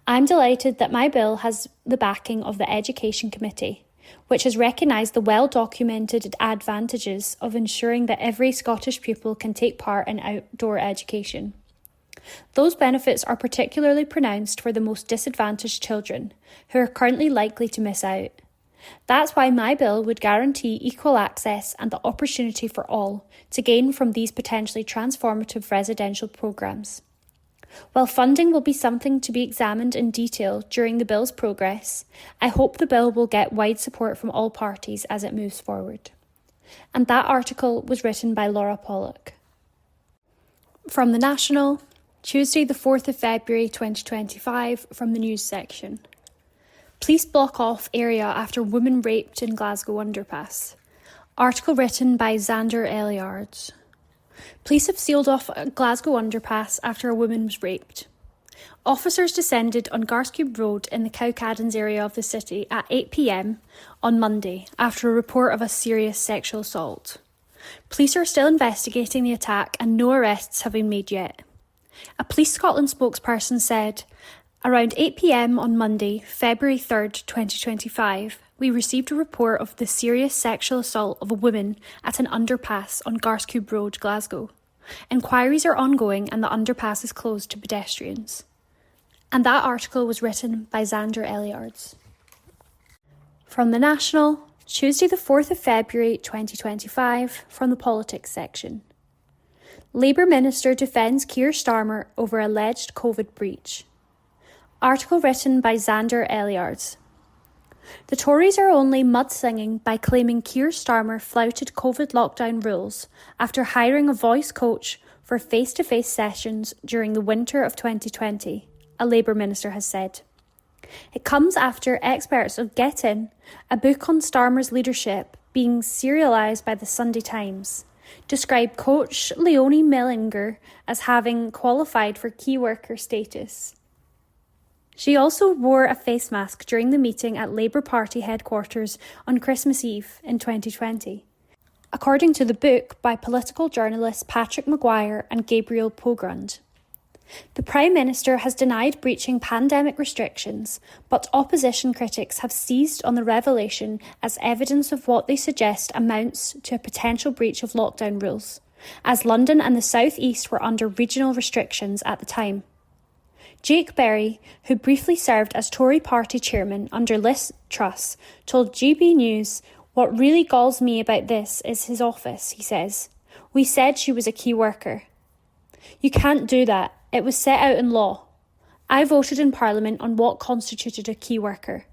S4: "I'm delighted that my bill has the backing of the Education Committee, which has recognised the well-documented advantages of ensuring that every Scottish pupil can take part in outdoor education. Those benefits are particularly pronounced for the most disadvantaged children, who are currently likely to miss out. That's why my bill would guarantee equal access and the opportunity for all to gain from these potentially transformative residential programmes. While funding will be something to be examined in detail during the bill's progress, I hope the bill will get wide support from all parties as it moves forward." And that article was written by Laura Pollock. From The National, Tuesday the 4th of February 2025, from the news section. Police block off area after woman raped in Glasgow underpass. Article written by Xander Eliards. Police have sealed off a Glasgow underpass after a woman was raped. Officers descended on Garscube Road in the Cowcaddens area of the city at 8 p.m. on Monday after a report of a serious sexual assault. Police are still investigating the attack and no arrests have been made yet. A Police Scotland spokesperson said, Around 8 p.m. on Monday, February 3rd, 2025, we received a report of the serious sexual assault of a woman at an underpass on Garscube Road, Glasgow. Inquiries are ongoing and the underpass is closed to pedestrians. And that article was written by Xander Elliards. From The National, Tuesday the 4th of February 2025, from the Politics section. Labour Minister defends Keir Starmer over alleged COVID breach. Article written by Xander Elliards. The Tories are only mudslinging by claiming Keir Starmer flouted COVID lockdown rules after hiring a voice coach for face-to-face sessions during the winter of 2020, a Labour minister has said. It comes after experts of Get In, a book on Starmer's leadership being serialised by the Sunday Times, described coach Leonie Mellinger as having qualified for key worker status. She also wore a face mask during the meeting at Labour Party headquarters on Christmas Eve in 2020, according to the book by political journalists Patrick Maguire and Gabriel Pogrund. The Prime Minister has denied breaching pandemic restrictions, but opposition critics have seized on the revelation as evidence of what they suggest amounts to a potential breach of lockdown rules, as London and the South East were under regional restrictions at the time. Jake Berry, who briefly served as Tory party chairman under Liz Truss, told GB News, "What really galls me about this is his office," he says. "We said she was a key worker. You can't do that. It was set out in law. I voted in Parliament on what constituted a key worker.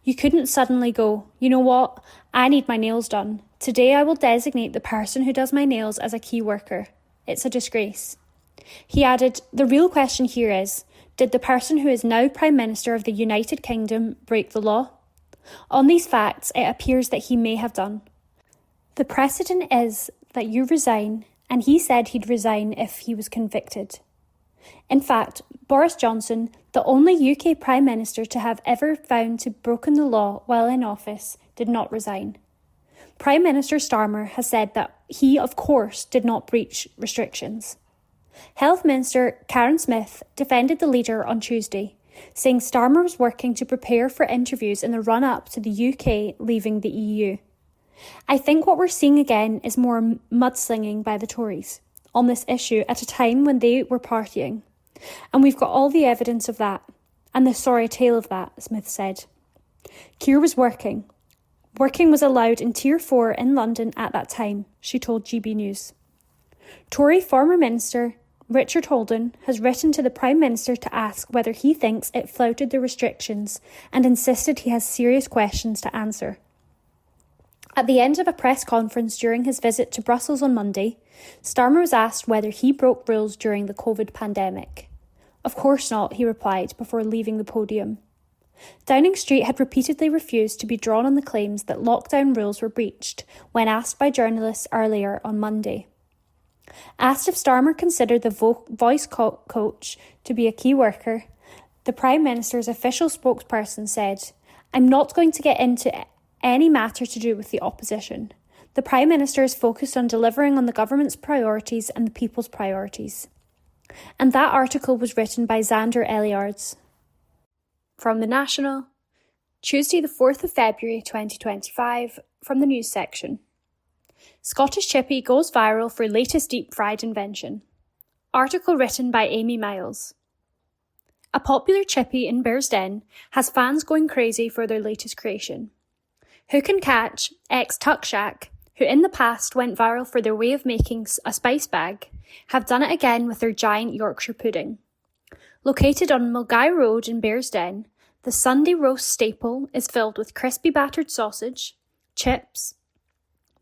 S4: You couldn't suddenly go, you know what, I need my nails done. Today I will designate the person who does my nails as a key worker. It's a disgrace." He added, "The real question here is, did the person who is now Prime Minister of the United Kingdom break the law? On these facts, it appears that he may have done. The precedent is that you resign, and he said he'd resign if he was convicted. In fact, Boris Johnson, the only UK Prime Minister to have ever found to broken the law while in office, did not resign. Prime Minister Starmer has said that he, of course, did not breach restrictions. Health Minister Karen Smith defended the leader on Tuesday, saying Starmer was working to prepare for interviews in the run-up to the UK leaving the EU. "I think what we're seeing again is more mudslinging by the Tories on this issue at a time when they were partying. And we've got all the evidence of that, and the sorry tale of that," Smith said. Keir was working. Working was allowed in Tier 4 in London at that time, she told GB News. Tory former Minister Richard Holden has written to the Prime Minister to ask whether he thinks it flouted the restrictions and insisted he has serious questions to answer. At the end of a press conference during his visit to Brussels on Monday, Starmer was asked whether he broke rules during the COVID pandemic. "Of course not," he replied before leaving the podium. Downing Street had repeatedly refused to be drawn on the claims that lockdown rules were breached when asked by journalists earlier on Monday. Asked if Starmer considered the voice coach to be a key worker, the Prime Minister's official spokesperson said, "I'm not going to get into any matter to do with the opposition. The Prime Minister is focused on delivering on the government's priorities and the people's priorities." And that article was written by Xander Elliards. From The National, Tuesday the 4th of February 2025, from the news section. Scottish chippy goes viral for latest deep-fried invention. Article written by Amy Miles. A popular chippy in Bearsden has fans going crazy for their latest creation. Hook and Catch, ex-Tuck Shack, who in the past went viral for their way of making a spice bag, have done it again with their giant Yorkshire pudding. Located on Mulgai Road in Bearsden, the Sunday roast staple is filled with crispy battered sausage, chips,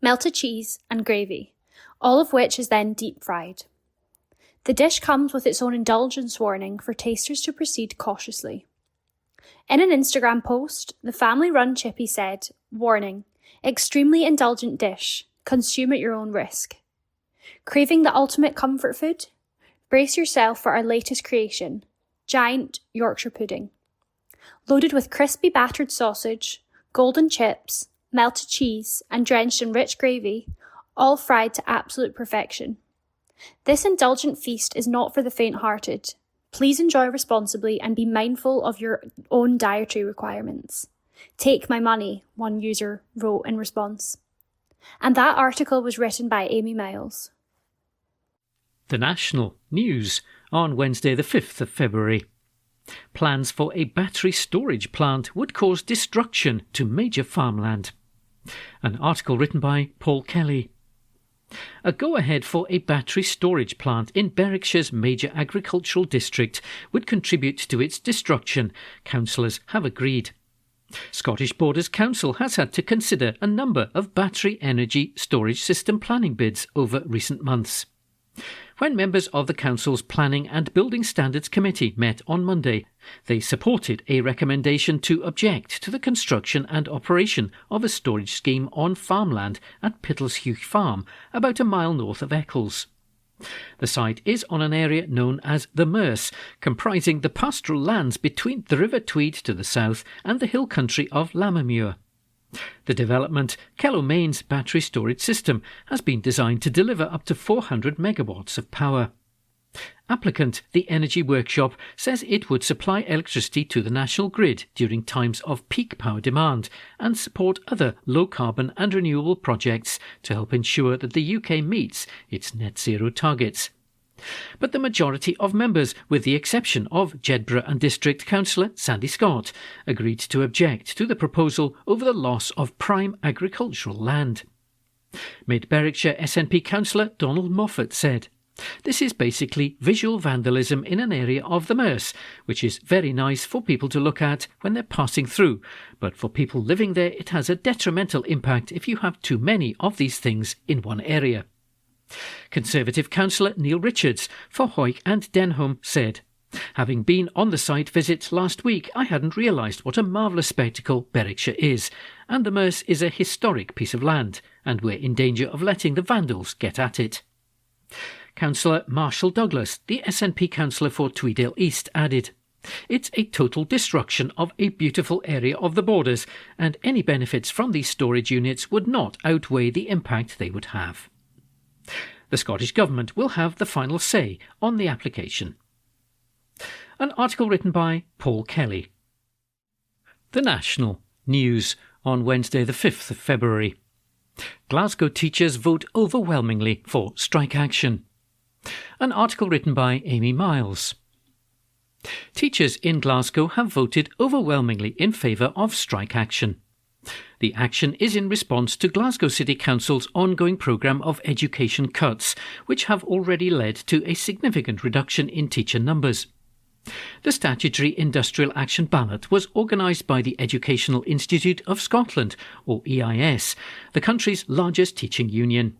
S4: melted cheese and gravy, all of which is then deep fried. The dish comes with its own indulgence warning for tasters to proceed cautiously. In an Instagram post, the family-run chippy said, "Warning, extremely indulgent dish, consume at your own risk. Craving the ultimate comfort food? Brace yourself for our latest creation, giant Yorkshire pudding. Loaded with crispy battered sausage, golden chips, melted cheese and drenched in rich gravy, all fried to absolute perfection. This indulgent feast is not for the faint-hearted. Please enjoy responsibly and be mindful of your own dietary requirements. Take my money, one user wrote in response. And that article was written by Amy Miles.
S5: The National News on Wednesday the 5th of February. Plans for a battery storage plant would cause destruction to major farmland. An article written by Paul Kelly. A go-ahead for a battery storage plant in Berwickshire's major agricultural district would contribute to its destruction, councillors have agreed. Scottish Borders Council has had to consider a number of battery energy storage system planning bids over recent months. When members of the Council's Planning and Building Standards Committee met on Monday, they supported a recommendation to object to the construction and operation of a storage scheme on farmland at Pittlesheugh Farm, about a mile north of Eccles. The site is on an area known as the Merse, comprising the pastoral lands between the River Tweed to the south and the hill country of Lammermuir. The development, Kellomain's battery storage system, has been designed to deliver up to 400 megawatts of power. Applicant, the Energy Workshop, says it would supply electricity to the national grid during times of peak power demand and support other low-carbon and renewable projects to help ensure that the UK meets its net zero targets. But the majority of members, with the exception of Jedburgh and District Councillor Sandy Scott, agreed to object to the proposal over the loss of prime agricultural land. Mid-Berwickshire SNP Councillor Donald Moffat said, "This is basically visual vandalism in an area of the Merse, which is very nice for people to look at when they're passing through, but for people living there it has a detrimental impact if you have too many of these things in one area." Conservative councillor Neil Richards for Hoyk and Denholm said, "Having been on the site visit last week, I hadn't realised what a marvellous spectacle Berwickshire is, and the Merse is a historic piece of land, and we're in danger of letting the vandals get at it." Councillor Marshall Douglas, the SNP councillor for Tweedale East, added, "It's a total destruction of a beautiful area of the Borders, and any benefits from these storage units would not outweigh the impact they would have." The Scottish Government will have the final say on the application. An article written by Paul Kelly. The National News on Wednesday the 5th of February. Glasgow teachers vote overwhelmingly for strike action. An article written by Amy Miles. Teachers in Glasgow have voted overwhelmingly in favour of strike action. The action is in response to Glasgow City Council's ongoing programme of education cuts, which have already led to a significant reduction in teacher numbers. The statutory industrial action ballot was organised by the Educational Institute of Scotland, or EIS, the country's largest teaching union.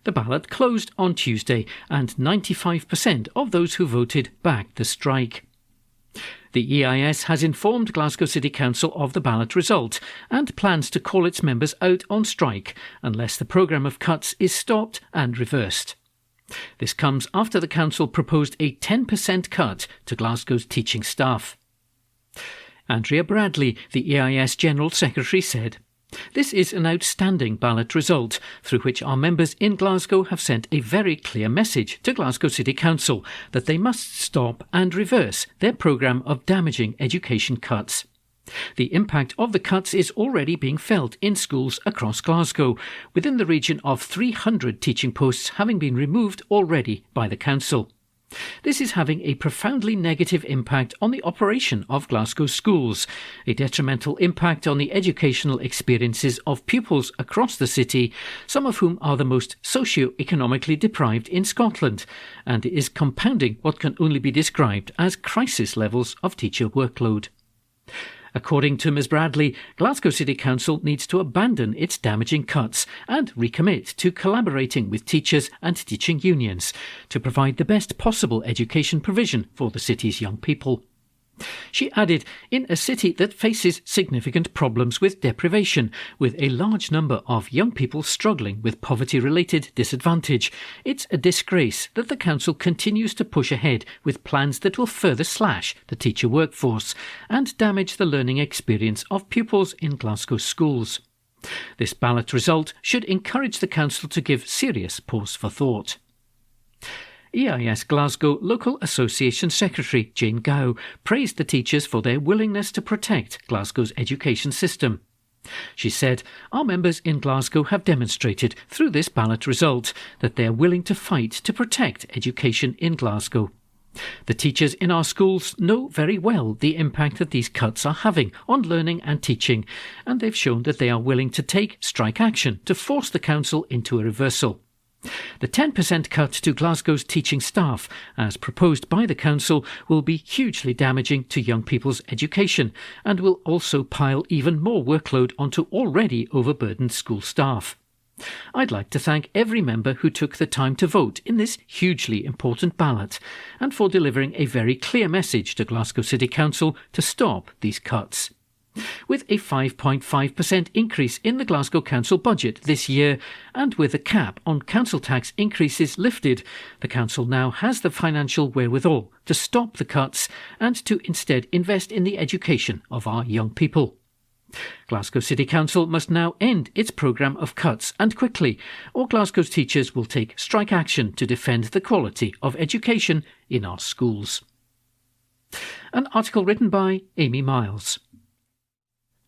S5: The ballot closed on Tuesday, and 95% of those who voted backed the strike. The EIS has informed Glasgow City Council of the ballot result and plans to call its members out on strike unless the programme of cuts is stopped and reversed. This comes after the council proposed a 10% cut to Glasgow's teaching staff. Andrea Bradley, the EIS General Secretary, said, "This is an outstanding ballot result, through which our members in Glasgow have sent a very clear message to Glasgow City Council that they must stop and reverse their programme of damaging education cuts. The impact of the cuts is already being felt in schools across Glasgow, within the region of 300 teaching posts having been removed already by the council. This is having a profoundly negative impact on the operation of Glasgow schools, a detrimental impact on the educational experiences of pupils across the city, some of whom are the most socio-economically deprived in Scotland, and is compounding what can only be described as crisis levels of teacher workload." According to Ms Bradley, Glasgow City Council needs to abandon its damaging cuts and recommit to collaborating with teachers and teaching unions to provide the best possible education provision for the city's young people. She added, "In a city that faces significant problems with deprivation, with a large number of young people struggling with poverty-related disadvantage, it's a disgrace that the council continues to push ahead with plans that will further slash the teacher workforce and damage the learning experience of pupils in Glasgow schools. This ballot result should encourage the council to give serious pause for thought." EIS Glasgow Local Association Secretary Jane Gow praised the teachers for their willingness to protect Glasgow's education system. She said, "Our members in Glasgow have demonstrated through this ballot result that they are willing to fight to protect education in Glasgow. The teachers in our schools know very well the impact that these cuts are having on learning and teaching, and they've shown that they are willing to take strike action to force the council into a reversal. The 10% cut to Glasgow's teaching staff, as proposed by the council, will be hugely damaging to young people's education and will also pile even more workload onto already overburdened school staff. I'd like to thank every member who took the time to vote in this hugely important ballot and for delivering a very clear message to Glasgow City Council to stop these cuts. With a 5.5% increase in the Glasgow Council budget this year and with a cap on council tax increases lifted, the council now has the financial wherewithal to stop the cuts and to instead invest in the education of our young people. Glasgow City Council must now end its programme of cuts and quickly, or Glasgow's teachers will take strike action to defend the quality of education in our schools." An article written by Amy Miles.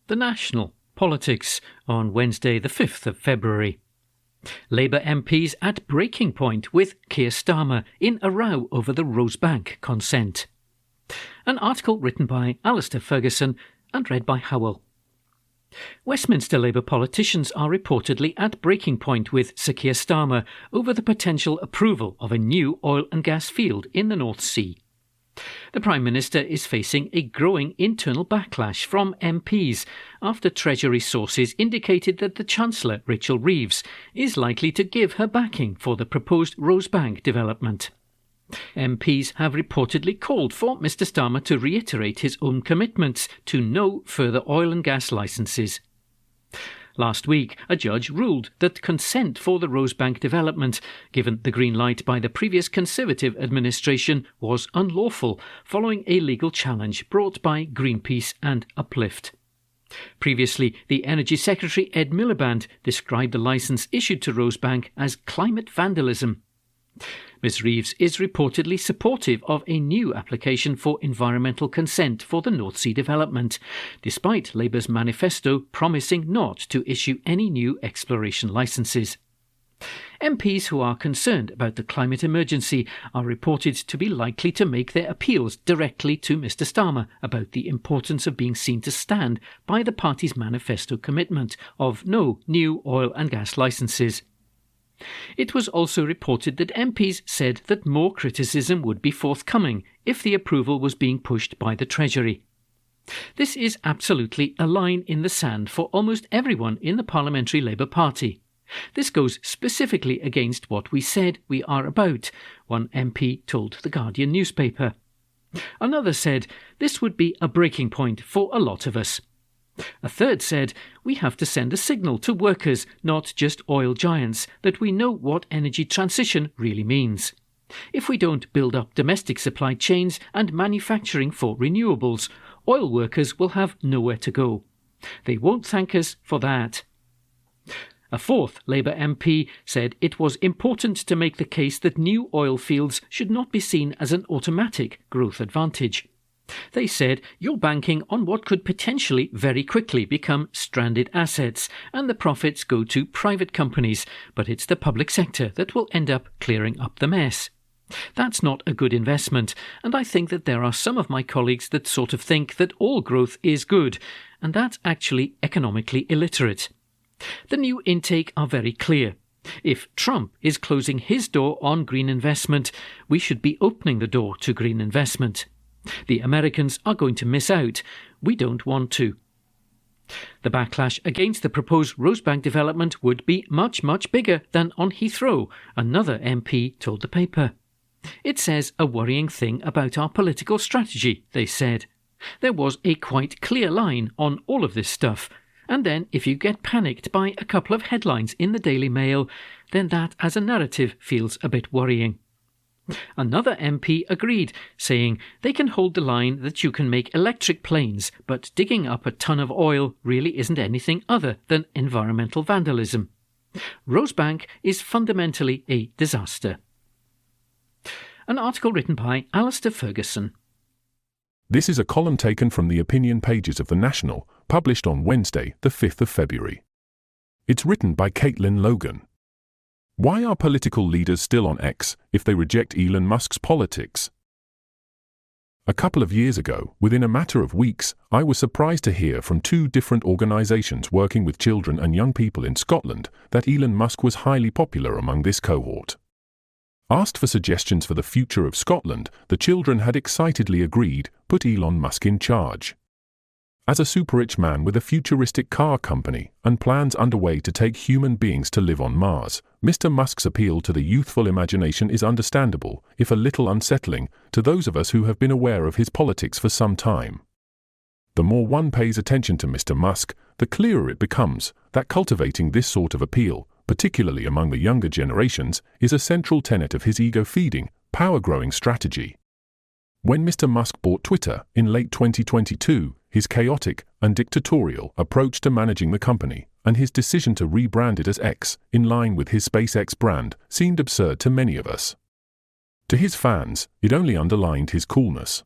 S5: The National Politics on Wednesday the 5th of February. Labour MPs at breaking point with Keir Starmer in a row over the Rosebank consent. An article written by Alistair Ferguson and read by Howell. Westminster Labour politicians are reportedly at breaking point with Sir Keir Starmer over the potential approval of a new oil and gas field in the North Sea. The Prime Minister is facing a growing internal backlash from MPs after Treasury sources indicated that the Chancellor, Rachel Reeves, is likely to give her backing for the proposed Rosebank development. MPs have reportedly called for Mr Starmer to reiterate his own commitments to no further oil and gas licences. Last week, a judge ruled that consent for the Rosebank development, given the green light by the previous Conservative administration, was unlawful, following a legal challenge brought by Greenpeace and Uplift. Previously, the Energy Secretary Ed Miliband described the licence issued to Rosebank as climate vandalism. Ms Reeves is reportedly supportive of a new application for environmental consent for the North Sea development, despite Labour's manifesto promising not to issue any new exploration licences. MPs who are concerned about the climate emergency are reported to be likely to make their appeals directly to Mr Starmer about the importance of being seen to stand by the party's manifesto commitment of no new oil and gas licences. It was also reported that MPs said that more criticism would be forthcoming if the approval was being pushed by the Treasury. This is absolutely a line in the sand for almost everyone in the Parliamentary Labour Party. This goes specifically against what we said we are about, one MP told the Guardian newspaper. Another said this would be a breaking point for a lot of us. A third said, "We have to send a signal to workers, not just oil giants, that we know what energy transition really means. If we don't build up domestic supply chains and manufacturing for renewables, oil workers will have nowhere to go. They won't thank us for that." A fourth Labour MP said it was important to make the case that new oil fields should not be seen as an automatic growth advantage. They said you're banking on what could potentially very quickly become stranded assets, and the profits go to private companies, but it's the public sector that will end up clearing up the mess. That's not a good investment, and I think that there are some of my colleagues that sort of think that all growth is good, and that's actually economically illiterate. The new intake are very clear. If Trump is closing his door on green investment, we should be opening the door to green investment. The Americans are going to miss out. We don't want to. The backlash against the proposed Rosebank development would be much, much bigger than on Heathrow, another MP told the paper. It says a worrying thing about our political strategy, they said. There was a quite clear line on all of this stuff, and then if you get panicked by a couple of headlines in the Daily Mail, then that as a narrative feels a bit worrying. Another MP agreed, saying they can hold the line that you can make electric planes, but digging up a ton of oil really isn't anything other than environmental vandalism. Rosebank is fundamentally a disaster. An article written by Alistair Ferguson.
S6: This is a column taken from the opinion pages of The National, published on Wednesday, the 5th of February. It's written by Caitlin Logan. Why are political leaders still on X if they reject Elon Musk's politics? A couple of years ago, within a matter of weeks, I was surprised to hear from two different organizations working with children and young people in Scotland that Elon Musk was highly popular among this cohort. Asked for suggestions for the future of Scotland, the children had excitedly agreed, put Elon Musk in charge. As a super-rich man with a futuristic car company and plans underway to take human beings to live on Mars, Mr. Musk's appeal to the youthful imagination is understandable, if a little unsettling, to those of us who have been aware of his politics for some time. The more one pays attention to Mr. Musk, the clearer it becomes that cultivating this sort of appeal, particularly among the younger generations, is a central tenet of his ego-feeding, power-growing strategy. When Mr. Musk bought Twitter in late 2022, his chaotic and dictatorial approach to managing the company and his decision to rebrand it as X, in line with his SpaceX brand, seemed absurd to many of us. To his fans, it only underlined his coolness.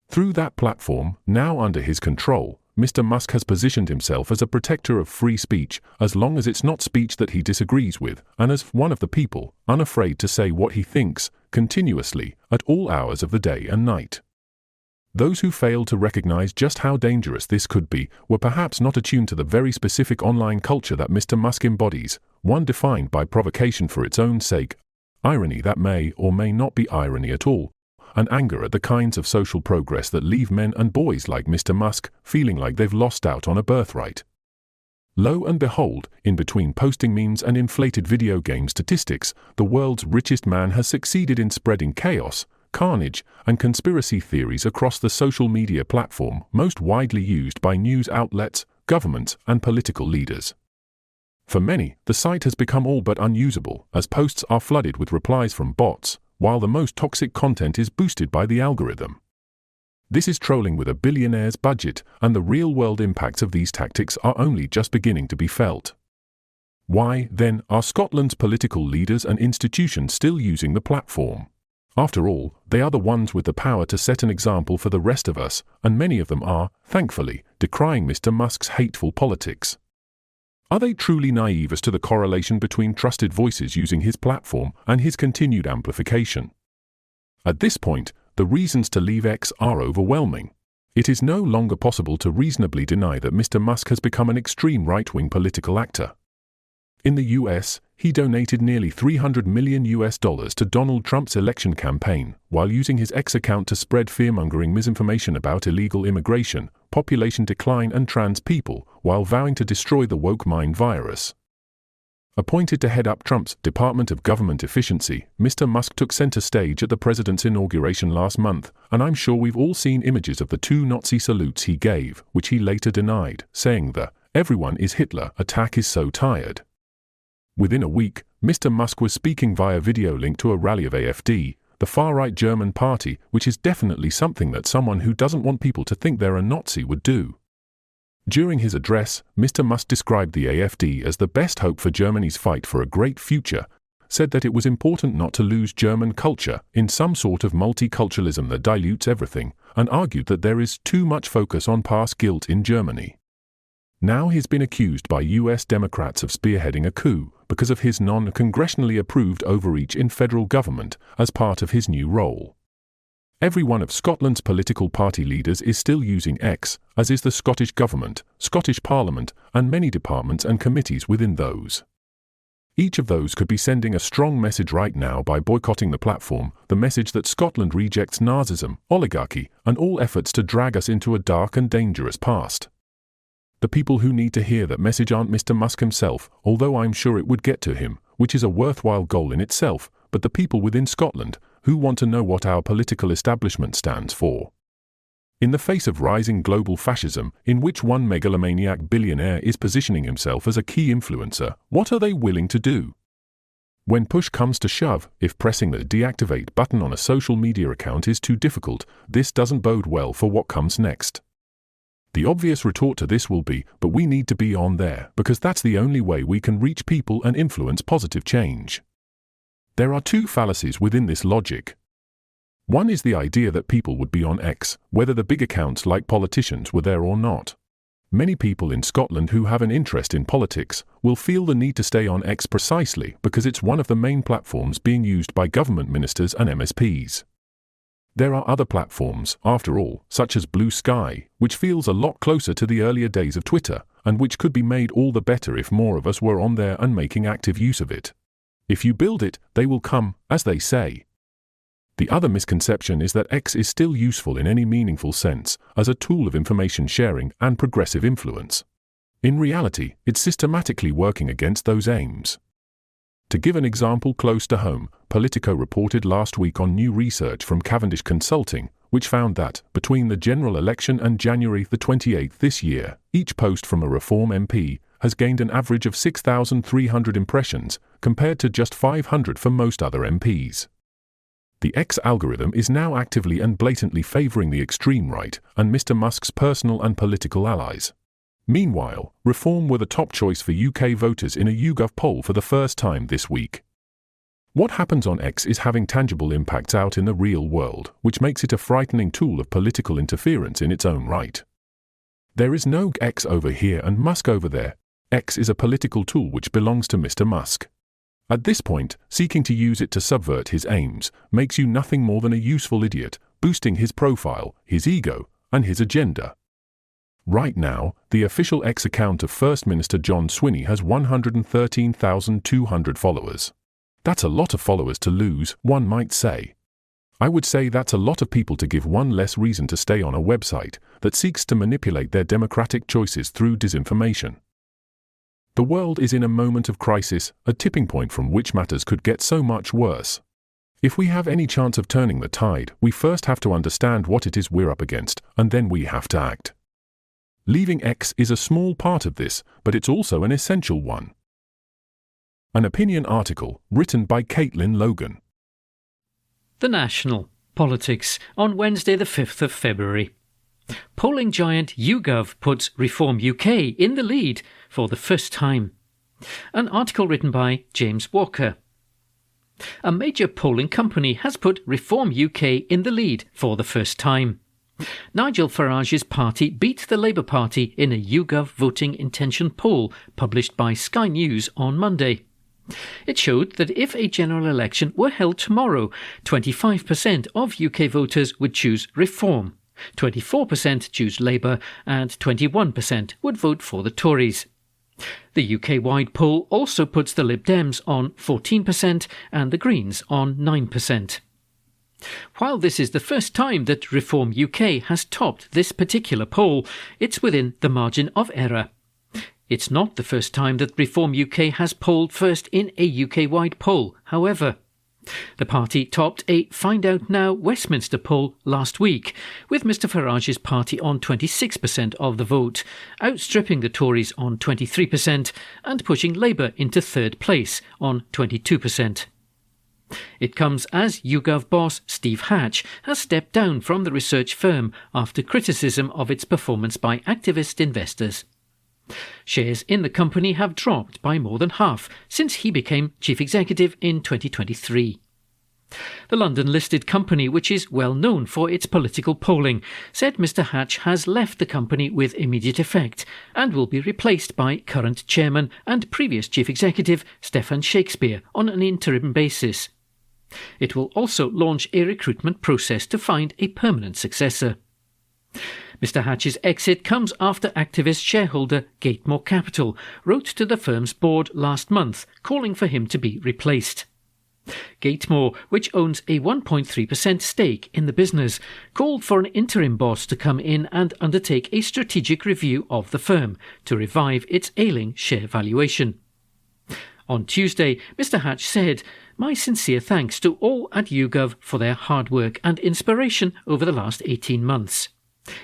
S6: Through that platform, now under his control, Mr. Musk has positioned himself as a protector of free speech, as long as it's not speech that he disagrees with, and as one of the people, unafraid to say what he thinks, continuously, at all hours of the day and night. Those who failed to recognize just how dangerous this could be were perhaps not attuned to the very specific online culture that Mr. Musk embodies, one defined by provocation for its own sake, irony that may or may not be irony at all, and anger at the kinds of social progress that leave men and boys like Mr. Musk feeling like they've lost out on a birthright. Lo and behold, in between posting memes and inflated video game statistics, the world's richest man has succeeded in spreading chaos, carnage, and conspiracy theories across the social media platform most widely used by news outlets, governments, and political leaders. For many, the site has become all but unusable, as posts are flooded with replies from bots, while the most toxic content is boosted by the algorithm. This is trolling with a billionaire's budget, and the real-world impacts of these tactics are only just beginning to be felt. Why, then, are Scotland's political leaders and institutions still using the platform? After all, they are the ones with the power to set an example for the rest of us, and many of them are, thankfully, decrying Mr. Musk's hateful politics. Are they truly naive as to the correlation between trusted voices using his platform and his continued amplification? At this point, the reasons to leave X are overwhelming. It is no longer possible to reasonably deny that Mr. Musk has become an extreme right-wing political actor. In the US, he donated nearly $300 million to Donald Trump's election campaign, while using his X account to spread fear-mongering misinformation about illegal immigration, population decline and trans people, while vowing to destroy the woke mind virus. Appointed to head up Trump's Department of Government Efficiency, Mr. Musk took center stage at the president's inauguration last month, and I'm sure we've all seen images of the two Nazi salutes he gave, which he later denied, saying the "everyone is Hitler" attack is so tired. Within a week, Mr. Musk was speaking via video link to a rally of AfD, the far-right German party, which is definitely something that someone who doesn't want people to think they're a Nazi would do. During his address, Mr. Musk described the AfD as the best hope for Germany's fight for a great future, said that it was important not to lose German culture in some sort of multiculturalism that dilutes everything, and argued that there is too much focus on past guilt in Germany. Now he's been accused by US Democrats of spearheading a coup because of his non-congressionally approved overreach in federal government as part of his new role. Every one of Scotland's political party leaders is still using X, as is the Scottish Government, Scottish Parliament, and many departments and committees within those. Each of those could be sending a strong message right now by boycotting the platform, the message that Scotland rejects Nazism, oligarchy, and all efforts to drag us into a dark and dangerous past. The people who need to hear that message aren't Mr. Musk himself, although I'm sure it would get to him, which is a worthwhile goal in itself, but the people within Scotland, who want to know what our political establishment stands for. In the face of rising global fascism, in which one megalomaniac billionaire is positioning himself as a key influencer, what are they willing to do? When push comes to shove, if pressing the deactivate button on a social media account is too difficult, this doesn't bode well for what comes next. The obvious retort to this will be, but we need to be on there, because that's the only way we can reach people and influence positive change. There are two fallacies within this logic. One is the idea that people would be on X, whether the big accounts like politicians were there or not. Many people in Scotland who have an interest in politics will feel the need to stay on X precisely because it's one of the main platforms being used by government ministers and MSPs. There are other platforms, after all, such as Blue Sky, which feels a lot closer to the earlier days of Twitter, and which could be made all the better if more of us were on there and making active use of it. If you build it, they will come, as they say. The other misconception is that X is still useful in any meaningful sense as a tool of information sharing and progressive influence. In reality, it's systematically working against those aims. To give an example close to home, Politico reported last week on new research from Cavendish Consulting, which found that, between the general election and January the 28th this year, each post from a Reform MP has gained an average of 6,300 impressions, compared to just 500 for most other MPs. The X algorithm is now actively and blatantly favouring the extreme right and Mr. Musk's personal and political allies. Meanwhile, Reform were the top choice for UK voters in a YouGov poll for the first time this week. What happens on X is having tangible impacts out in the real world, which makes it a frightening tool of political interference in its own right. There is no X over here and Musk over there. X is a political tool which belongs to Mr. Musk. At this point, seeking to use it to subvert his aims makes you nothing more than a useful idiot, boosting his profile, his ego, and his agenda. Right now, the official X account of First Minister John Swinney has 113,200 followers. That's a lot of followers to lose, one might say. I would say that's a lot of people to give one less reason to stay on a website that seeks to manipulate their democratic choices through disinformation. The world is in a moment of crisis, a tipping point from which matters could get so much worse. If we have any chance of turning the tide, we first have to understand what it is we're up against, and then we have to act. Leaving X is a small part of this, but it's also an essential one. An opinion article written by Caitlin Logan.
S5: The National Politics on Wednesday the 5th of February. Polling giant YouGov puts Reform UK in the lead for the first time. An article written by James Walker. A major polling company has put Reform UK in the lead for the first time. Nigel Farage's party beat the Labour Party in a YouGov voting intention poll published by Sky News on Monday. It showed that if a general election were held tomorrow, 25% of UK voters would choose Reform, 24% choose Labour, and 21% would vote for the Tories. The UK-wide poll also puts the Lib Dems on 14% and the Greens on 9%. While this is the first time that Reform UK has topped this particular poll, it's within the margin of error. It's not the first time that Reform UK has polled first in a UK-wide poll, however. The party topped a Find Out Now Westminster poll last week, with Mr Farage's party on 26% of the vote, outstripping the Tories on 23% and pushing Labour into third place on 22%. It comes as YouGov boss Steve Hatch has stepped down from the research firm after criticism of its performance by activist investors. Shares in the company have dropped by more than half since he became chief executive in 2023. The London-listed company, which is well known for its political polling, said Mr Hatch has left the company with immediate effect and will be replaced by current chairman and previous chief executive Stefan Shakespeare on an interim basis. It will also launch a recruitment process to find a permanent successor. Mr Hatch's exit comes after activist shareholder Gatemore Capital wrote to the firm's board last month calling for him to be replaced. Gatemore, which owns a 1.3% stake in the business, called for an interim boss to come in and undertake a strategic review of the firm to revive its ailing share valuation. On Tuesday, Mr Hatch said, "My sincere thanks to all at YouGov for their hard work and inspiration over the last 18 months.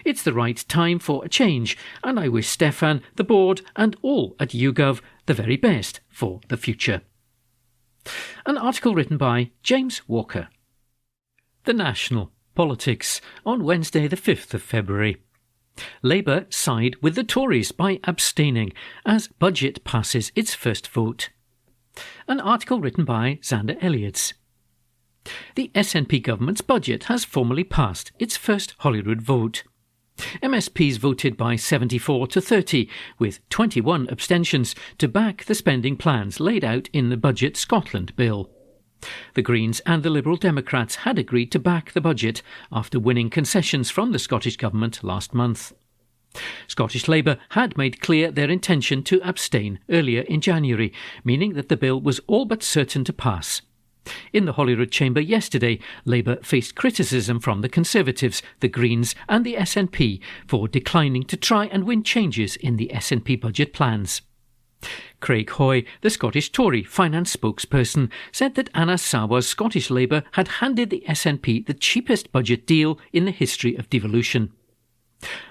S5: It's the right time for a change, and I wish Stefan, the board, and all at YouGov the very best for the future." An article written by James Walker. The National Politics on Wednesday the 5th of February. Labour side with the Tories by abstaining as budget passes its first vote. An article written by Xander Elliots. The SNP government's budget has formally passed its first Holyrood vote. MSPs voted by 74 to 30, with 21 abstentions, to back the spending plans laid out in the Budget Scotland bill. The Greens and the Liberal Democrats had agreed to back the budget after winning concessions from the Scottish Government last month. Scottish Labour had made clear their intention to abstain earlier in January, meaning that the bill was all but certain to pass. In the Holyrood Chamber yesterday, Labour faced criticism from the Conservatives, the Greens and the SNP for declining to try and win changes in the SNP budget plans. Craig Hoy, the Scottish Tory finance spokesperson, said that Anna Sawah's Scottish Labour had handed the SNP the cheapest budget deal in the history of devolution.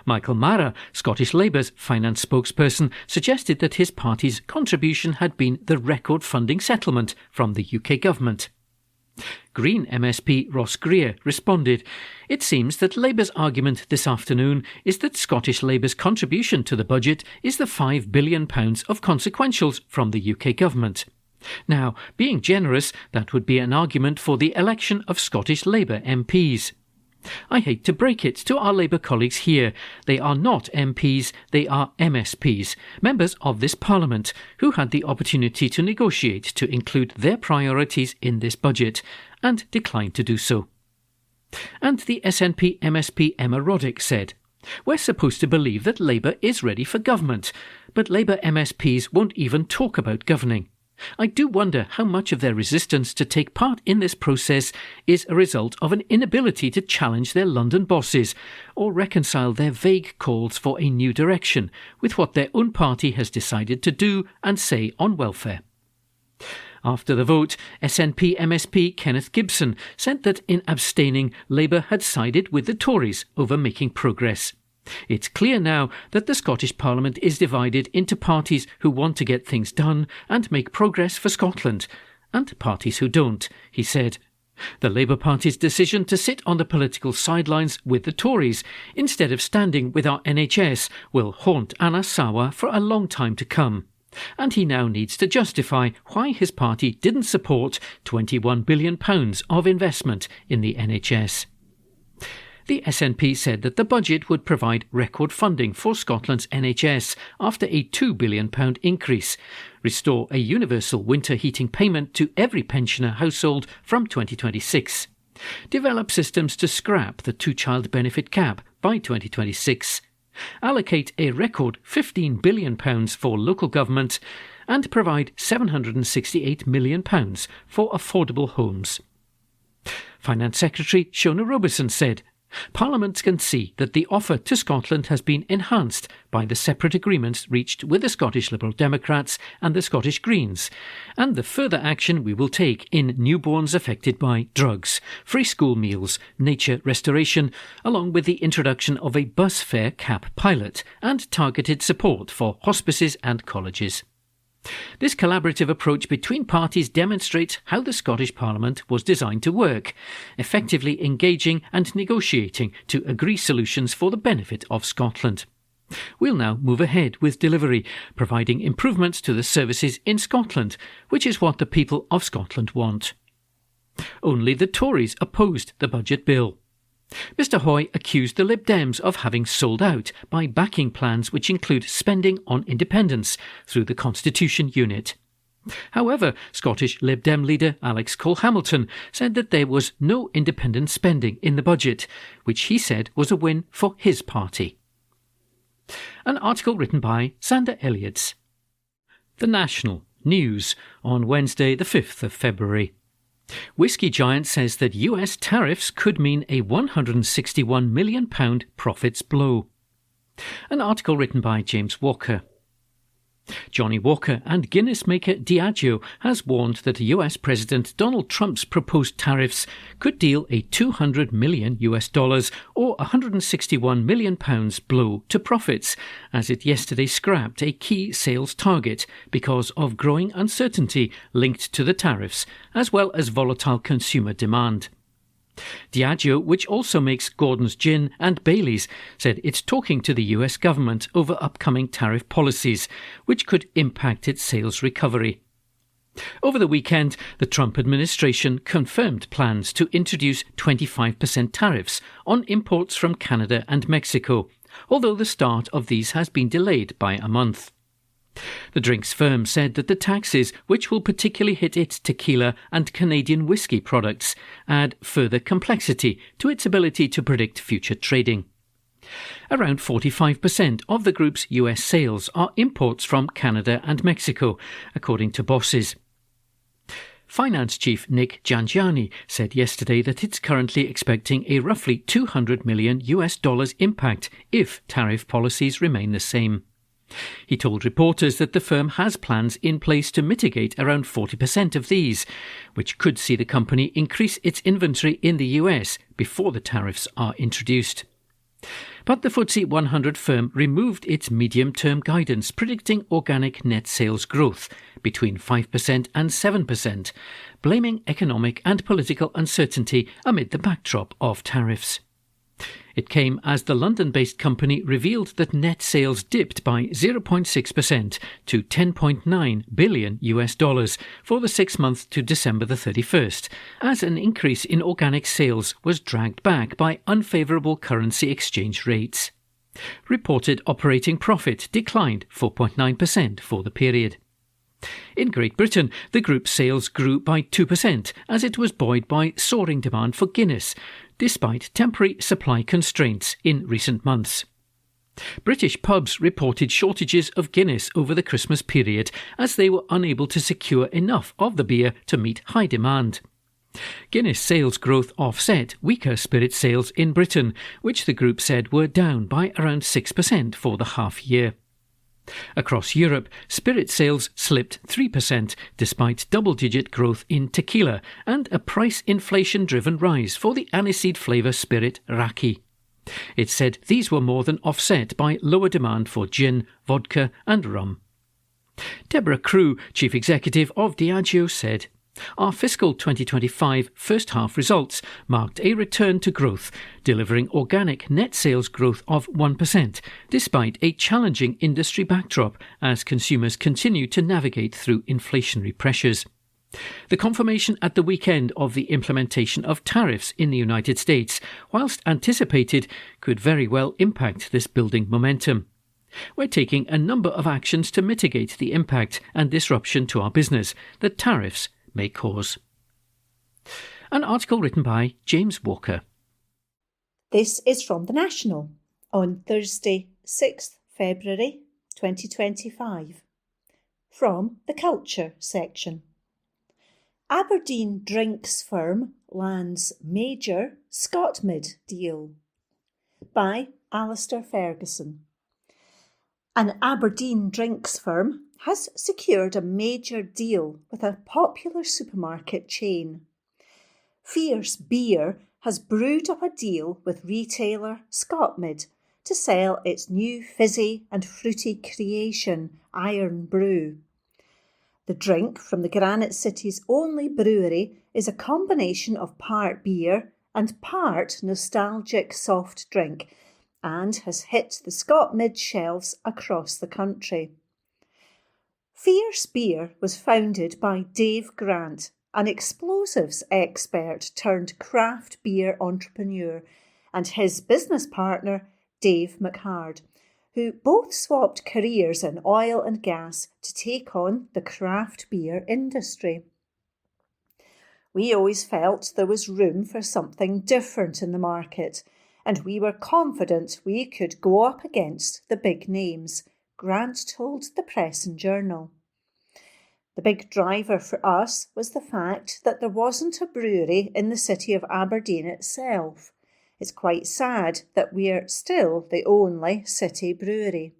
S5: Michael Mara, Scottish Labour's finance spokesperson, suggested that his party's contribution had been the record funding settlement from the UK government. Green MSP Ross Greer responded, "It seems that Labour's argument this afternoon is that Scottish Labour's contribution to the budget is the £5 billion of consequentials from the UK government. Now, being generous, that would be an argument for the election of Scottish Labour MPs. I hate to break it to our Labour colleagues here. They are not MPs, they are MSPs, members of this Parliament, who had the opportunity to negotiate to include their priorities in this budget, and declined to do so." And the SNP MSP Emma Roddick said, "We're supposed to believe that Labour is ready for government, but Labour MSPs won't even talk about governing. I do wonder how much of their resistance to take part in this process is a result of an inability to challenge their London bosses or reconcile their vague calls for a new direction with what their own party has decided to do and say on welfare." After the vote, SNP MSP Kenneth Gibson said that in abstaining, Labour had sided with the Tories over making progress. "It's clear now that the Scottish Parliament is divided into parties who want to get things done and make progress for Scotland, and parties who don't," he said. The Labour Party's decision to sit on the political sidelines with the Tories instead of standing with our NHS will haunt Anna Sawah for a long time to come. And he now needs to justify why his party didn't support £21 billion of investment in the NHS. The SNP said that the budget would provide record funding for Scotland's NHS after a £2 billion increase, restore a universal winter heating payment to every pensioner household from 2026, develop systems to scrap the two-child benefit cap by 2026, allocate a record £15 billion for local government, and provide £768 million for affordable homes. Finance Secretary Shona Robertson said, "Parliament can see that the offer to Scotland has been enhanced by the separate agreements reached with the Scottish Liberal Democrats and the Scottish Greens, and the further action we will take in newborns affected by drugs, free school meals, nature restoration, along with the introduction of a bus fare cap pilot and targeted support for hospices and colleges." This collaborative approach between parties demonstrates how the Scottish Parliament was designed to work, effectively engaging and negotiating to agree solutions for the benefit of Scotland. We'll now move ahead with delivery, providing improvements to the services in Scotland, which is what the people of Scotland want. Only the Tories opposed the budget bill. Mr Hoy accused the Lib Dems of having sold out by backing plans which include spending on independence through the Constitution Unit. However, Scottish Lib Dem leader Alex Cole-Hamilton said that there was no independent spending in the budget, which he said was a win for his party. An article written by Sander Elliots. The National News on Wednesday the 5th of February. Whisky giant says that US tariffs could mean a £161 million profits blow. An article written by James Walker. Johnny Walker and Guinness maker Diageo has warned that US President Donald Trump's proposed tariffs could deal a $200 million or £161 million blow to profits, as it yesterday scrapped a key sales target because of growing uncertainty linked to the tariffs, as well as volatile consumer demand. Diageo, which also makes Gordon's Gin and Baileys, said it's talking to the US government over upcoming tariff policies, which could impact its sales recovery. Over the weekend, the Trump administration confirmed plans to introduce 25% tariffs on imports from Canada and Mexico, although the start of these has been delayed by a month. The drinks firm said that the taxes, which will particularly hit its tequila and Canadian whisky products, add further complexity to its ability to predict future trading. Around 45% of the group's US sales are imports from Canada and Mexico, according to bosses. Finance chief Nick Jangiani said yesterday that it's currently expecting a roughly $200 million impact if tariff policies remain the same. He told reporters that the firm has plans in place to mitigate around 40% of these, which could see the company increase its inventory in the US before the tariffs are introduced. But the FTSE 100 firm removed its medium-term guidance, predicting organic net sales growth between 5% and 7%, blaming economic and political uncertainty amid the backdrop of tariffs. It came as the London-based company revealed that net sales dipped by 0.6% to $10.9 billion for the 6 months to December the 31st, as an increase in organic sales was dragged back by unfavourable currency exchange rates. Reported operating profit declined 4.9% for the period. In Great Britain, the group's sales grew by 2% as it was buoyed by soaring demand for Guinness, despite temporary supply constraints in recent months. British pubs reported shortages of Guinness over the Christmas period as they were unable to secure enough of the beer to meet high demand. Guinness sales growth offset weaker spirit sales in Britain, which the group said were down by around 6% for the half year. Across Europe, spirit sales slipped 3% despite double-digit growth in tequila and a price inflation-driven rise for the aniseed flavour spirit raki. It said these were more than offset by lower demand for gin, vodka and rum. Deborah Crew, chief executive of Diageo, said, "Our fiscal 2025 first-half results marked a return to growth, delivering organic net sales growth of 1%, despite a challenging industry backdrop as consumers continue to navigate through inflationary pressures." The confirmation at the weekend of the implementation of tariffs in the United States, whilst anticipated, could very well impact this building momentum. "We're taking a number of actions to mitigate the impact and disruption to our business that tariffs may cause." An article written by James Walker.
S7: This is from The National on Thursday, 6th February 2025. From the Culture section. Aberdeen drinks firm lands major Scotmid deal. By Alistair Ferguson. An Aberdeen drinks firm has secured a major deal with a popular supermarket chain. Fierce Beer has brewed up a deal with retailer Scotmid to sell its new fizzy and fruity creation, Iron Brew. The drink from the Granite City's only brewery is a combination of part beer and part nostalgic soft drink and has hit the Scotmid shelves across the country. Fierce Beer was founded by Dave Grant, an explosives expert turned craft beer entrepreneur, and his business partner, Dave McHard, who both swapped careers in oil and gas to take on the craft beer industry. We always felt there was room for something different in the market, and we were confident we could go up against the big names, Grant told the Press and Journal. The big driver for us was the fact that there wasn't a brewery in the city of Aberdeen itself. It's quite sad that we're still the only city brewery.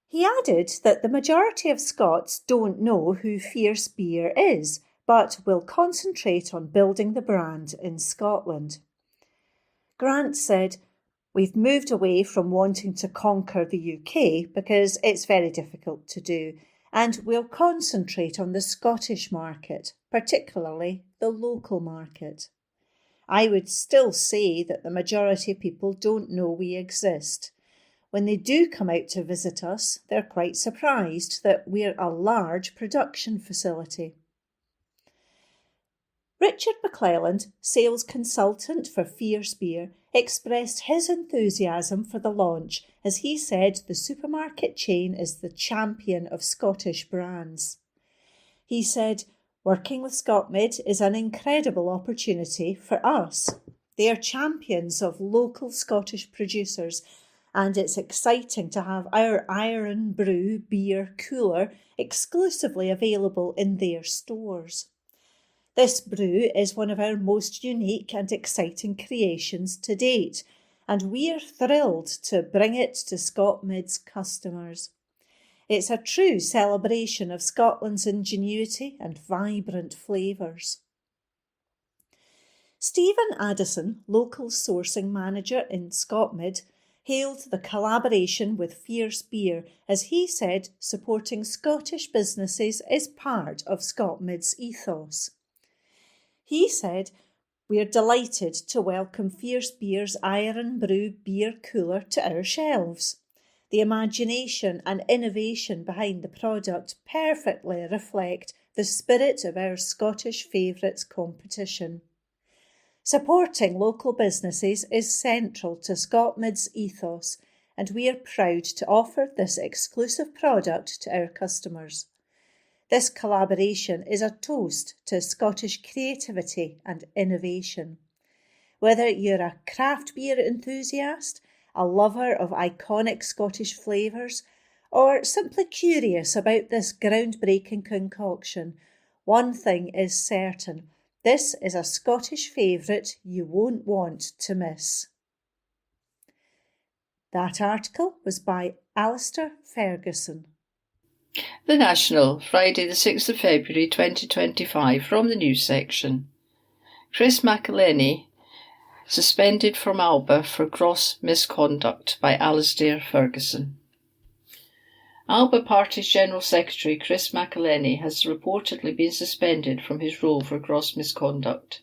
S7: He added that the majority of Scots don't know who Fierce Beer is, but will concentrate on building the brand in Scotland. Grant said, "We've moved away from wanting to conquer the UK because it's very difficult to do, and we'll concentrate on the Scottish market, particularly the local market. I would still say that the majority of people don't know we exist. When they do come out to visit us, they're quite surprised that we're a large production facility. Richard McClelland, sales consultant for Fierce Beer, expressed his enthusiasm for the launch as he said the supermarket chain is the champion of Scottish brands. He said, "Working with ScotMid is an incredible opportunity for us. They are champions of local Scottish producers, and it's exciting to have our Iron Brew beer cooler exclusively available in their stores. This brew is one of our most unique and exciting creations to date, and we're thrilled to bring it to ScotMid's customers. It's a true celebration of Scotland's ingenuity and vibrant flavours." Stephen Addison, local sourcing manager in ScotMid, hailed the collaboration with Fierce Beer as he said supporting Scottish businesses is part of ScotMid's ethos. He said, "We're delighted to welcome Fierce Beer's Iron Brew beer cooler to our shelves. The imagination and innovation behind the product perfectly reflect the spirit of our Scottish favourites competition. Supporting local businesses is central to ScotMid's ethos, and we are proud to offer this exclusive product to our customers. This collaboration is a toast to Scottish creativity and innovation. Whether you're a craft beer enthusiast, a lover of iconic Scottish flavours, or simply curious about this groundbreaking concoction, one thing is certain: this is a Scottish favourite you won't want to miss." That article was by Alistair Ferguson.
S8: The National, Friday the 6th of February 2025, from the news section. Chris McElhenney suspended from Alba for gross misconduct by Alistair Ferguson. Alba Party's General Secretary Chris McElhenney has reportedly been suspended from his role for gross misconduct.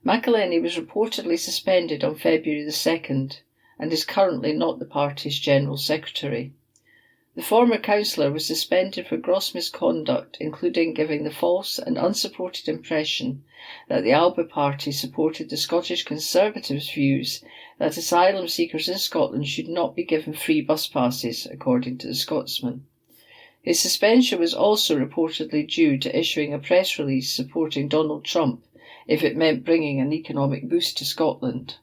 S8: McElhenney was reportedly suspended on February the 2nd and is currently not the party's General Secretary. The former councillor was suspended for gross misconduct, including giving the false and unsupported impression that the Alba Party supported the Scottish Conservatives' views that asylum seekers in Scotland should not be given free bus passes, according to the Scotsman. His suspension was also reportedly due to issuing a press release supporting Donald Trump if it meant bringing an economic boost to Scotland.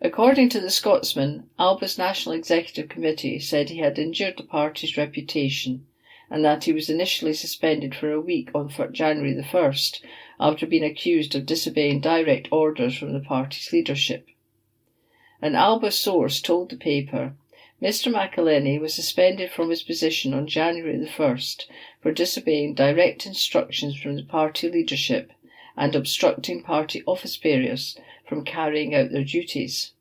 S8: According to the Scotsman, Alba's National Executive Committee said he had injured the party's reputation and that he was initially suspended for a week on January the 1st after being accused of disobeying direct orders from the party's leadership. An Alba source told the paper, Mr McElhenney was suspended from his position on January the 1st for disobeying direct instructions from the party leadership and obstructing party office bearers from carrying out their duties.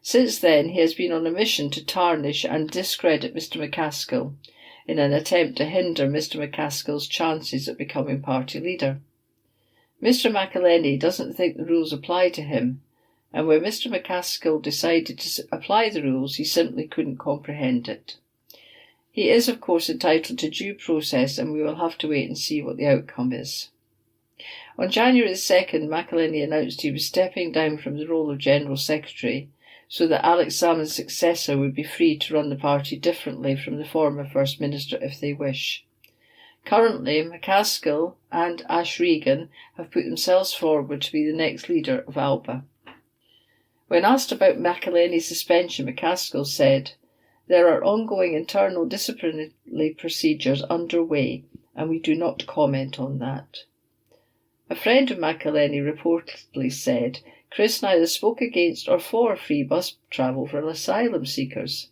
S8: Since then, he has been on a mission to tarnish and discredit Mr McCaskill in an attempt to hinder Mr McCaskill's chances of becoming party leader. Mr McElhenney doesn't think the rules apply to him, and when Mr McCaskill decided to apply the rules, he simply couldn't comprehend it. He is, of course, entitled to due process, and we will have to wait and see what the outcome is. On January the 2nd, McElhenney announced he was stepping down from the role of General Secretary so that Alex Salmond's successor would be free to run the party differently from the former First Minister if they wish. Currently, McCaskill and Ash Regan have put themselves forward to be the next leader of Alba. When asked about McElhenney's suspension, McCaskill said, "There are ongoing internal disciplinary procedures underway, and we do not comment on that." A friend of McElhenney reportedly said, "Chris neither spoke against or for free bus travel for asylum seekers."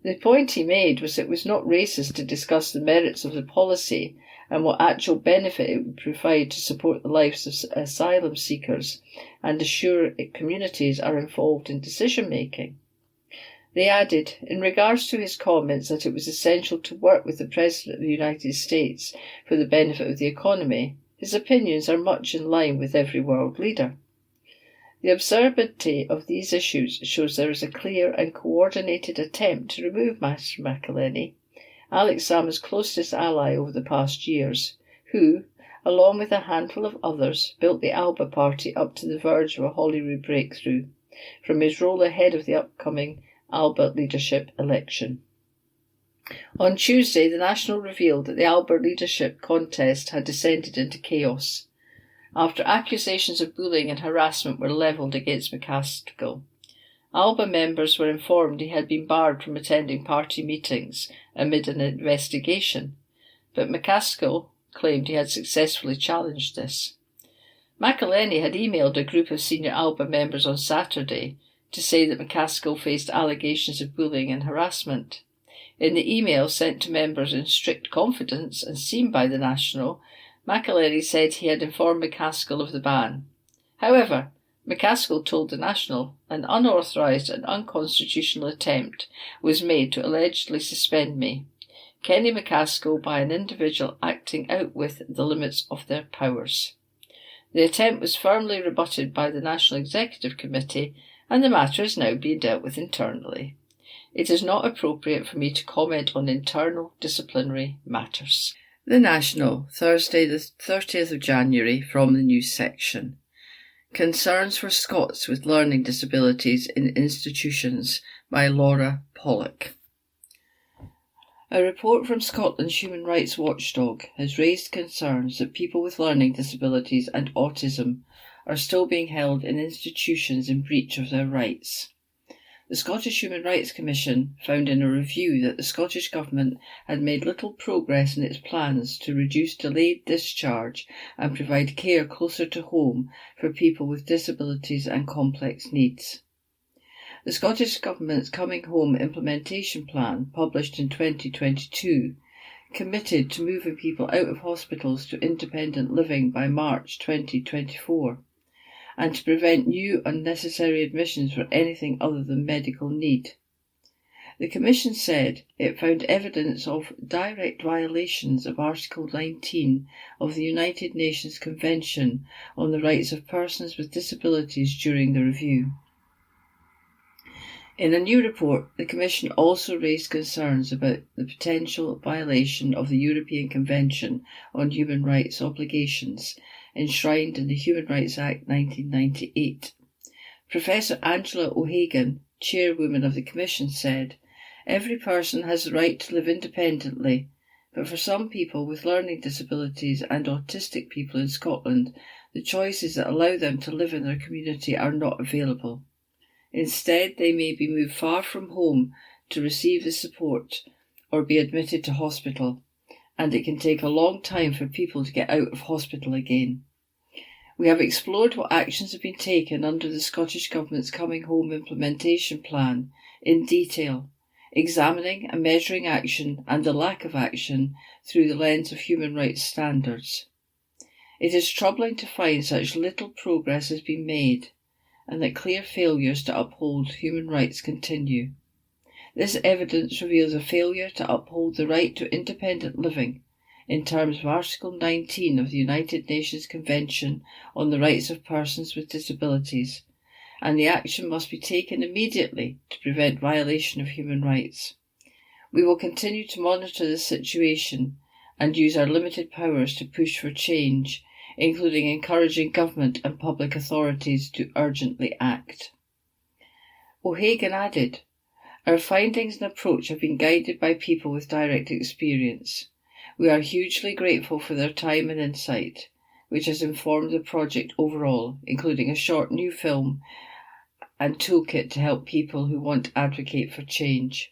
S8: The point he made was it was not racist to discuss the merits of the policy and what actual benefit it would provide to support the lives of asylum seekers and assure communities are involved in decision-making. They added, in regards to his comments that it was essential to work with the President of the United States for the benefit of the economy, his opinions are much in line with every world leader. The absurdity of these issues shows there is a clear and coordinated attempt to remove Master McElhenney, Alex Salmond's closest ally over the past years, who, along with a handful of others, built the Alba Party up to the verge of a Holyrood breakthrough, from his role ahead of the upcoming Alba leadership election. On Tuesday, the National revealed that the Alba leadership contest had descended into chaos, after accusations of bullying and harassment were levelled against McCaskill. Alba members were informed he had been barred from attending party meetings amid an investigation, but McCaskill claimed he had successfully challenged this. McElhenney had emailed a group of senior Alba members on Saturday to say that McCaskill faced allegations of bullying and harassment. In the email sent to members in strict confidence and seen by the National, McElhenney said he had informed McCaskill of the ban. However, McCaskill told the National an unauthorised and unconstitutional attempt was made to allegedly suspend me, Kenny McCaskill, by an individual acting out with the limits of their powers. The attempt was firmly rebutted by the National Executive Committee, and the matter is now being dealt with internally. It is not appropriate for me to comment on internal disciplinary matters. The National, Thursday the 30th of January, from the news section. Concerns for Scots with Learning Disabilities in Institutions by Laura Pollock. A report from Scotland's Human Rights Watchdog has raised concerns that people with learning disabilities and autism are still being held in institutions in breach of their rights. The Scottish Human Rights Commission found in a review that the Scottish Government had made little progress in its plans to reduce delayed discharge and provide care closer to home for people with disabilities and complex needs. The Scottish Government's Coming Home Implementation Plan, published in 2022, committed to moving people out of hospitals to independent living by March 2024. And to prevent new unnecessary admissions for anything other than medical need. The Commission said it found evidence of direct violations of Article 19 of the United Nations Convention on the Rights of Persons with Disabilities during the review. In a new report, the Commission also raised concerns about the potential violation of the European Convention on Human Rights Obligations, enshrined in the Human Rights Act 1998. Professor Angela O'Hagan, chairwoman of the Commission, said, "Every person has the right to live independently, but for some people with learning disabilities and autistic people in Scotland, the choices that allow them to live in their community are not available. Instead, they may be moved far from home to receive the support or be admitted to hospital, and it can take a long time for people to get out of hospital again. We have explored what actions have been taken under the Scottish Government's Coming Home Implementation Plan in detail, examining and measuring action and the lack of action through the lens of human rights standards. It is troubling to find such little progress has been made, and that clear failures to uphold human rights continue. This evidence reveals a failure to uphold the right to independent living in terms of Article 19 of the United Nations Convention on the Rights of Persons with Disabilities, and the action must be taken immediately to prevent violation of human rights. We will continue to monitor this situation and use our limited powers to push for change, including encouraging government and public authorities to urgently act." O'Hagan added, "Our findings and approach have been guided by people with direct experience. We are hugely grateful for their time and insight, which has informed the project overall, including a short new film and toolkit to help people who want to advocate for change.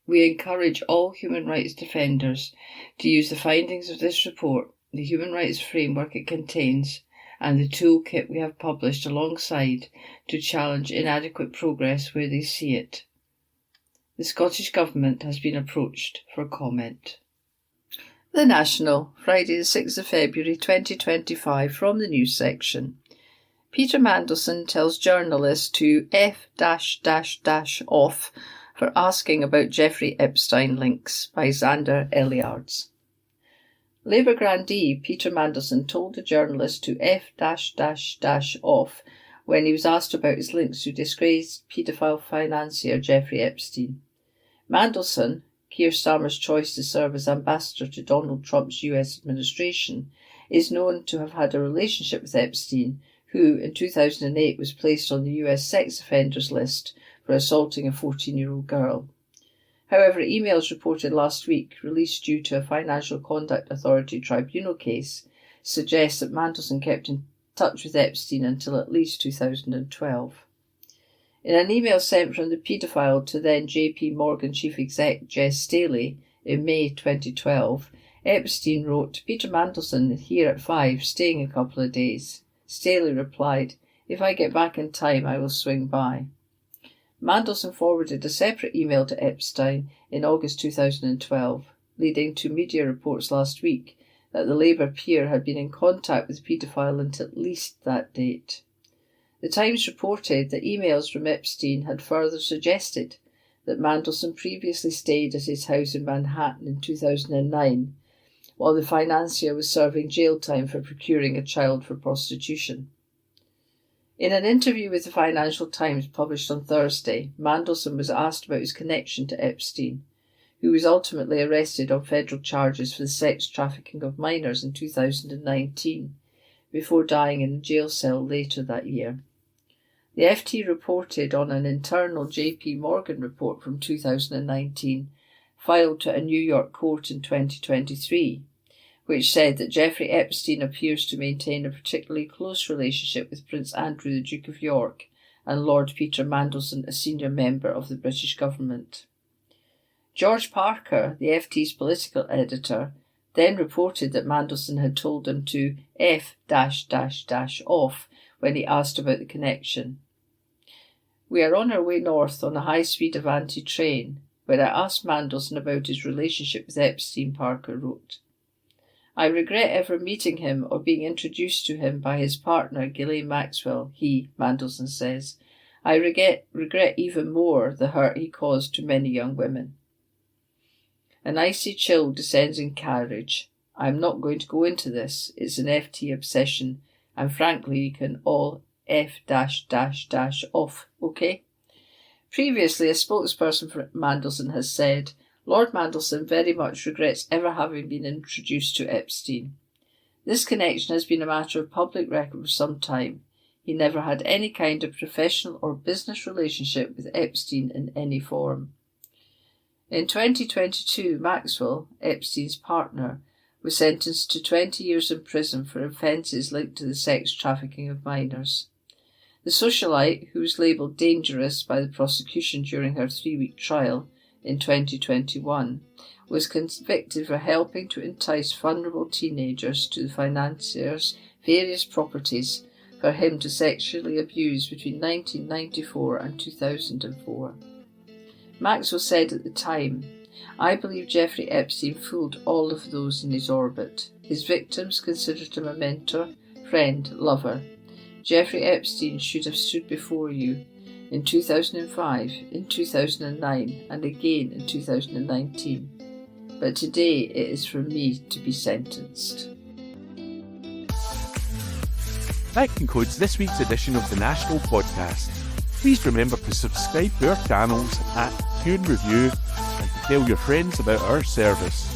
S8: We encourage all human rights defenders to use the findings of this report, the human rights framework it contains, and the toolkit we have published alongside to challenge inadequate progress where they see it. The Scottish Government has been approached for comment." The National, Friday the 6th of February 2025, from the news section. Peter Mandelson tells journalists to F-off for asking about Jeffrey Epstein links, by Xander Elliards. Labour grandee Peter Mandelson told the journalist to F-off when he was asked about his links to disgraced paedophile financier Jeffrey Epstein. Mandelson, Keir Starmer's choice to serve as ambassador to Donald Trump's US administration, is known to have had a relationship with Epstein, who in 2008 was placed on the US sex offenders list for assaulting a 14-year-old girl. However, emails reported last week, released due to a Financial Conduct Authority tribunal case, suggest that Mandelson kept in touch with Epstein until at least 2012. In an email sent from the paedophile to then JP Morgan chief exec Jess Staley in May 2012, Epstein wrote, "Peter Mandelson here at 5, staying a couple of days." Staley replied, "If I get back in time, I will swing by." Mandelson forwarded a separate email to Epstein in August 2012, leading to media reports last week that the Labour peer had been in contact with the paedophile until at least that date. The Times reported that emails from Epstein had further suggested that Mandelson previously stayed at his house in Manhattan in 2009, while the financier was serving jail time for procuring a child for prostitution. In an interview with the Financial Times published on Thursday, Mandelson was asked about his connection to Epstein, who was ultimately arrested on federal charges for the sex trafficking of minors in 2019, before dying in a jail cell later that year. The FT reported on an internal JP Morgan report from 2019, filed to a New York court in 2023, which said that Jeffrey Epstein appears to maintain a particularly close relationship with Prince Andrew, the Duke of York, and Lord Peter Mandelson, a senior member of the British government. George Parker, the FT's political editor, then reported that Mandelson had told him to F-off when he asked about the connection. "We are on our way north on a high-speed Avanti train when I asked Mandelson about his relationship with Epstein," Parker wrote. "I regret ever meeting him or being introduced to him by his partner Ghislaine Maxwell," Mandelson says. "I regret even more the hurt he caused to many young women." An icy chill descends in carriage. "I'm not going to go into this. It's an FT obsession, and frankly we can all F-off, okay?" Previously, a spokesperson for Mandelson has said, "Lord Mandelson very much regrets ever having been introduced to Epstein. This connection has been a matter of public record for some time. He never had any kind of professional or business relationship with Epstein in any form." In 2022, Maxwell, Epstein's partner, was sentenced to 20 years in prison for offences linked to the sex trafficking of minors. The socialite, who was labelled dangerous by the prosecution during her 3-week trial in 2021, was convicted for helping to entice vulnerable teenagers to the financier's various properties for him to sexually abuse between 1994 and 2004. Maxwell said at the time, "I believe Jeffrey Epstein fooled all of those in his orbit. His victims considered him a mentor, friend, lover. Jeffrey Epstein should have stood before you in 2005, in 2009, and again in 2019. But today it is for me to be sentenced."
S1: That concludes this week's edition of the National Podcast. Please remember to subscribe to our channels at Tune Review and to tell your friends about our service.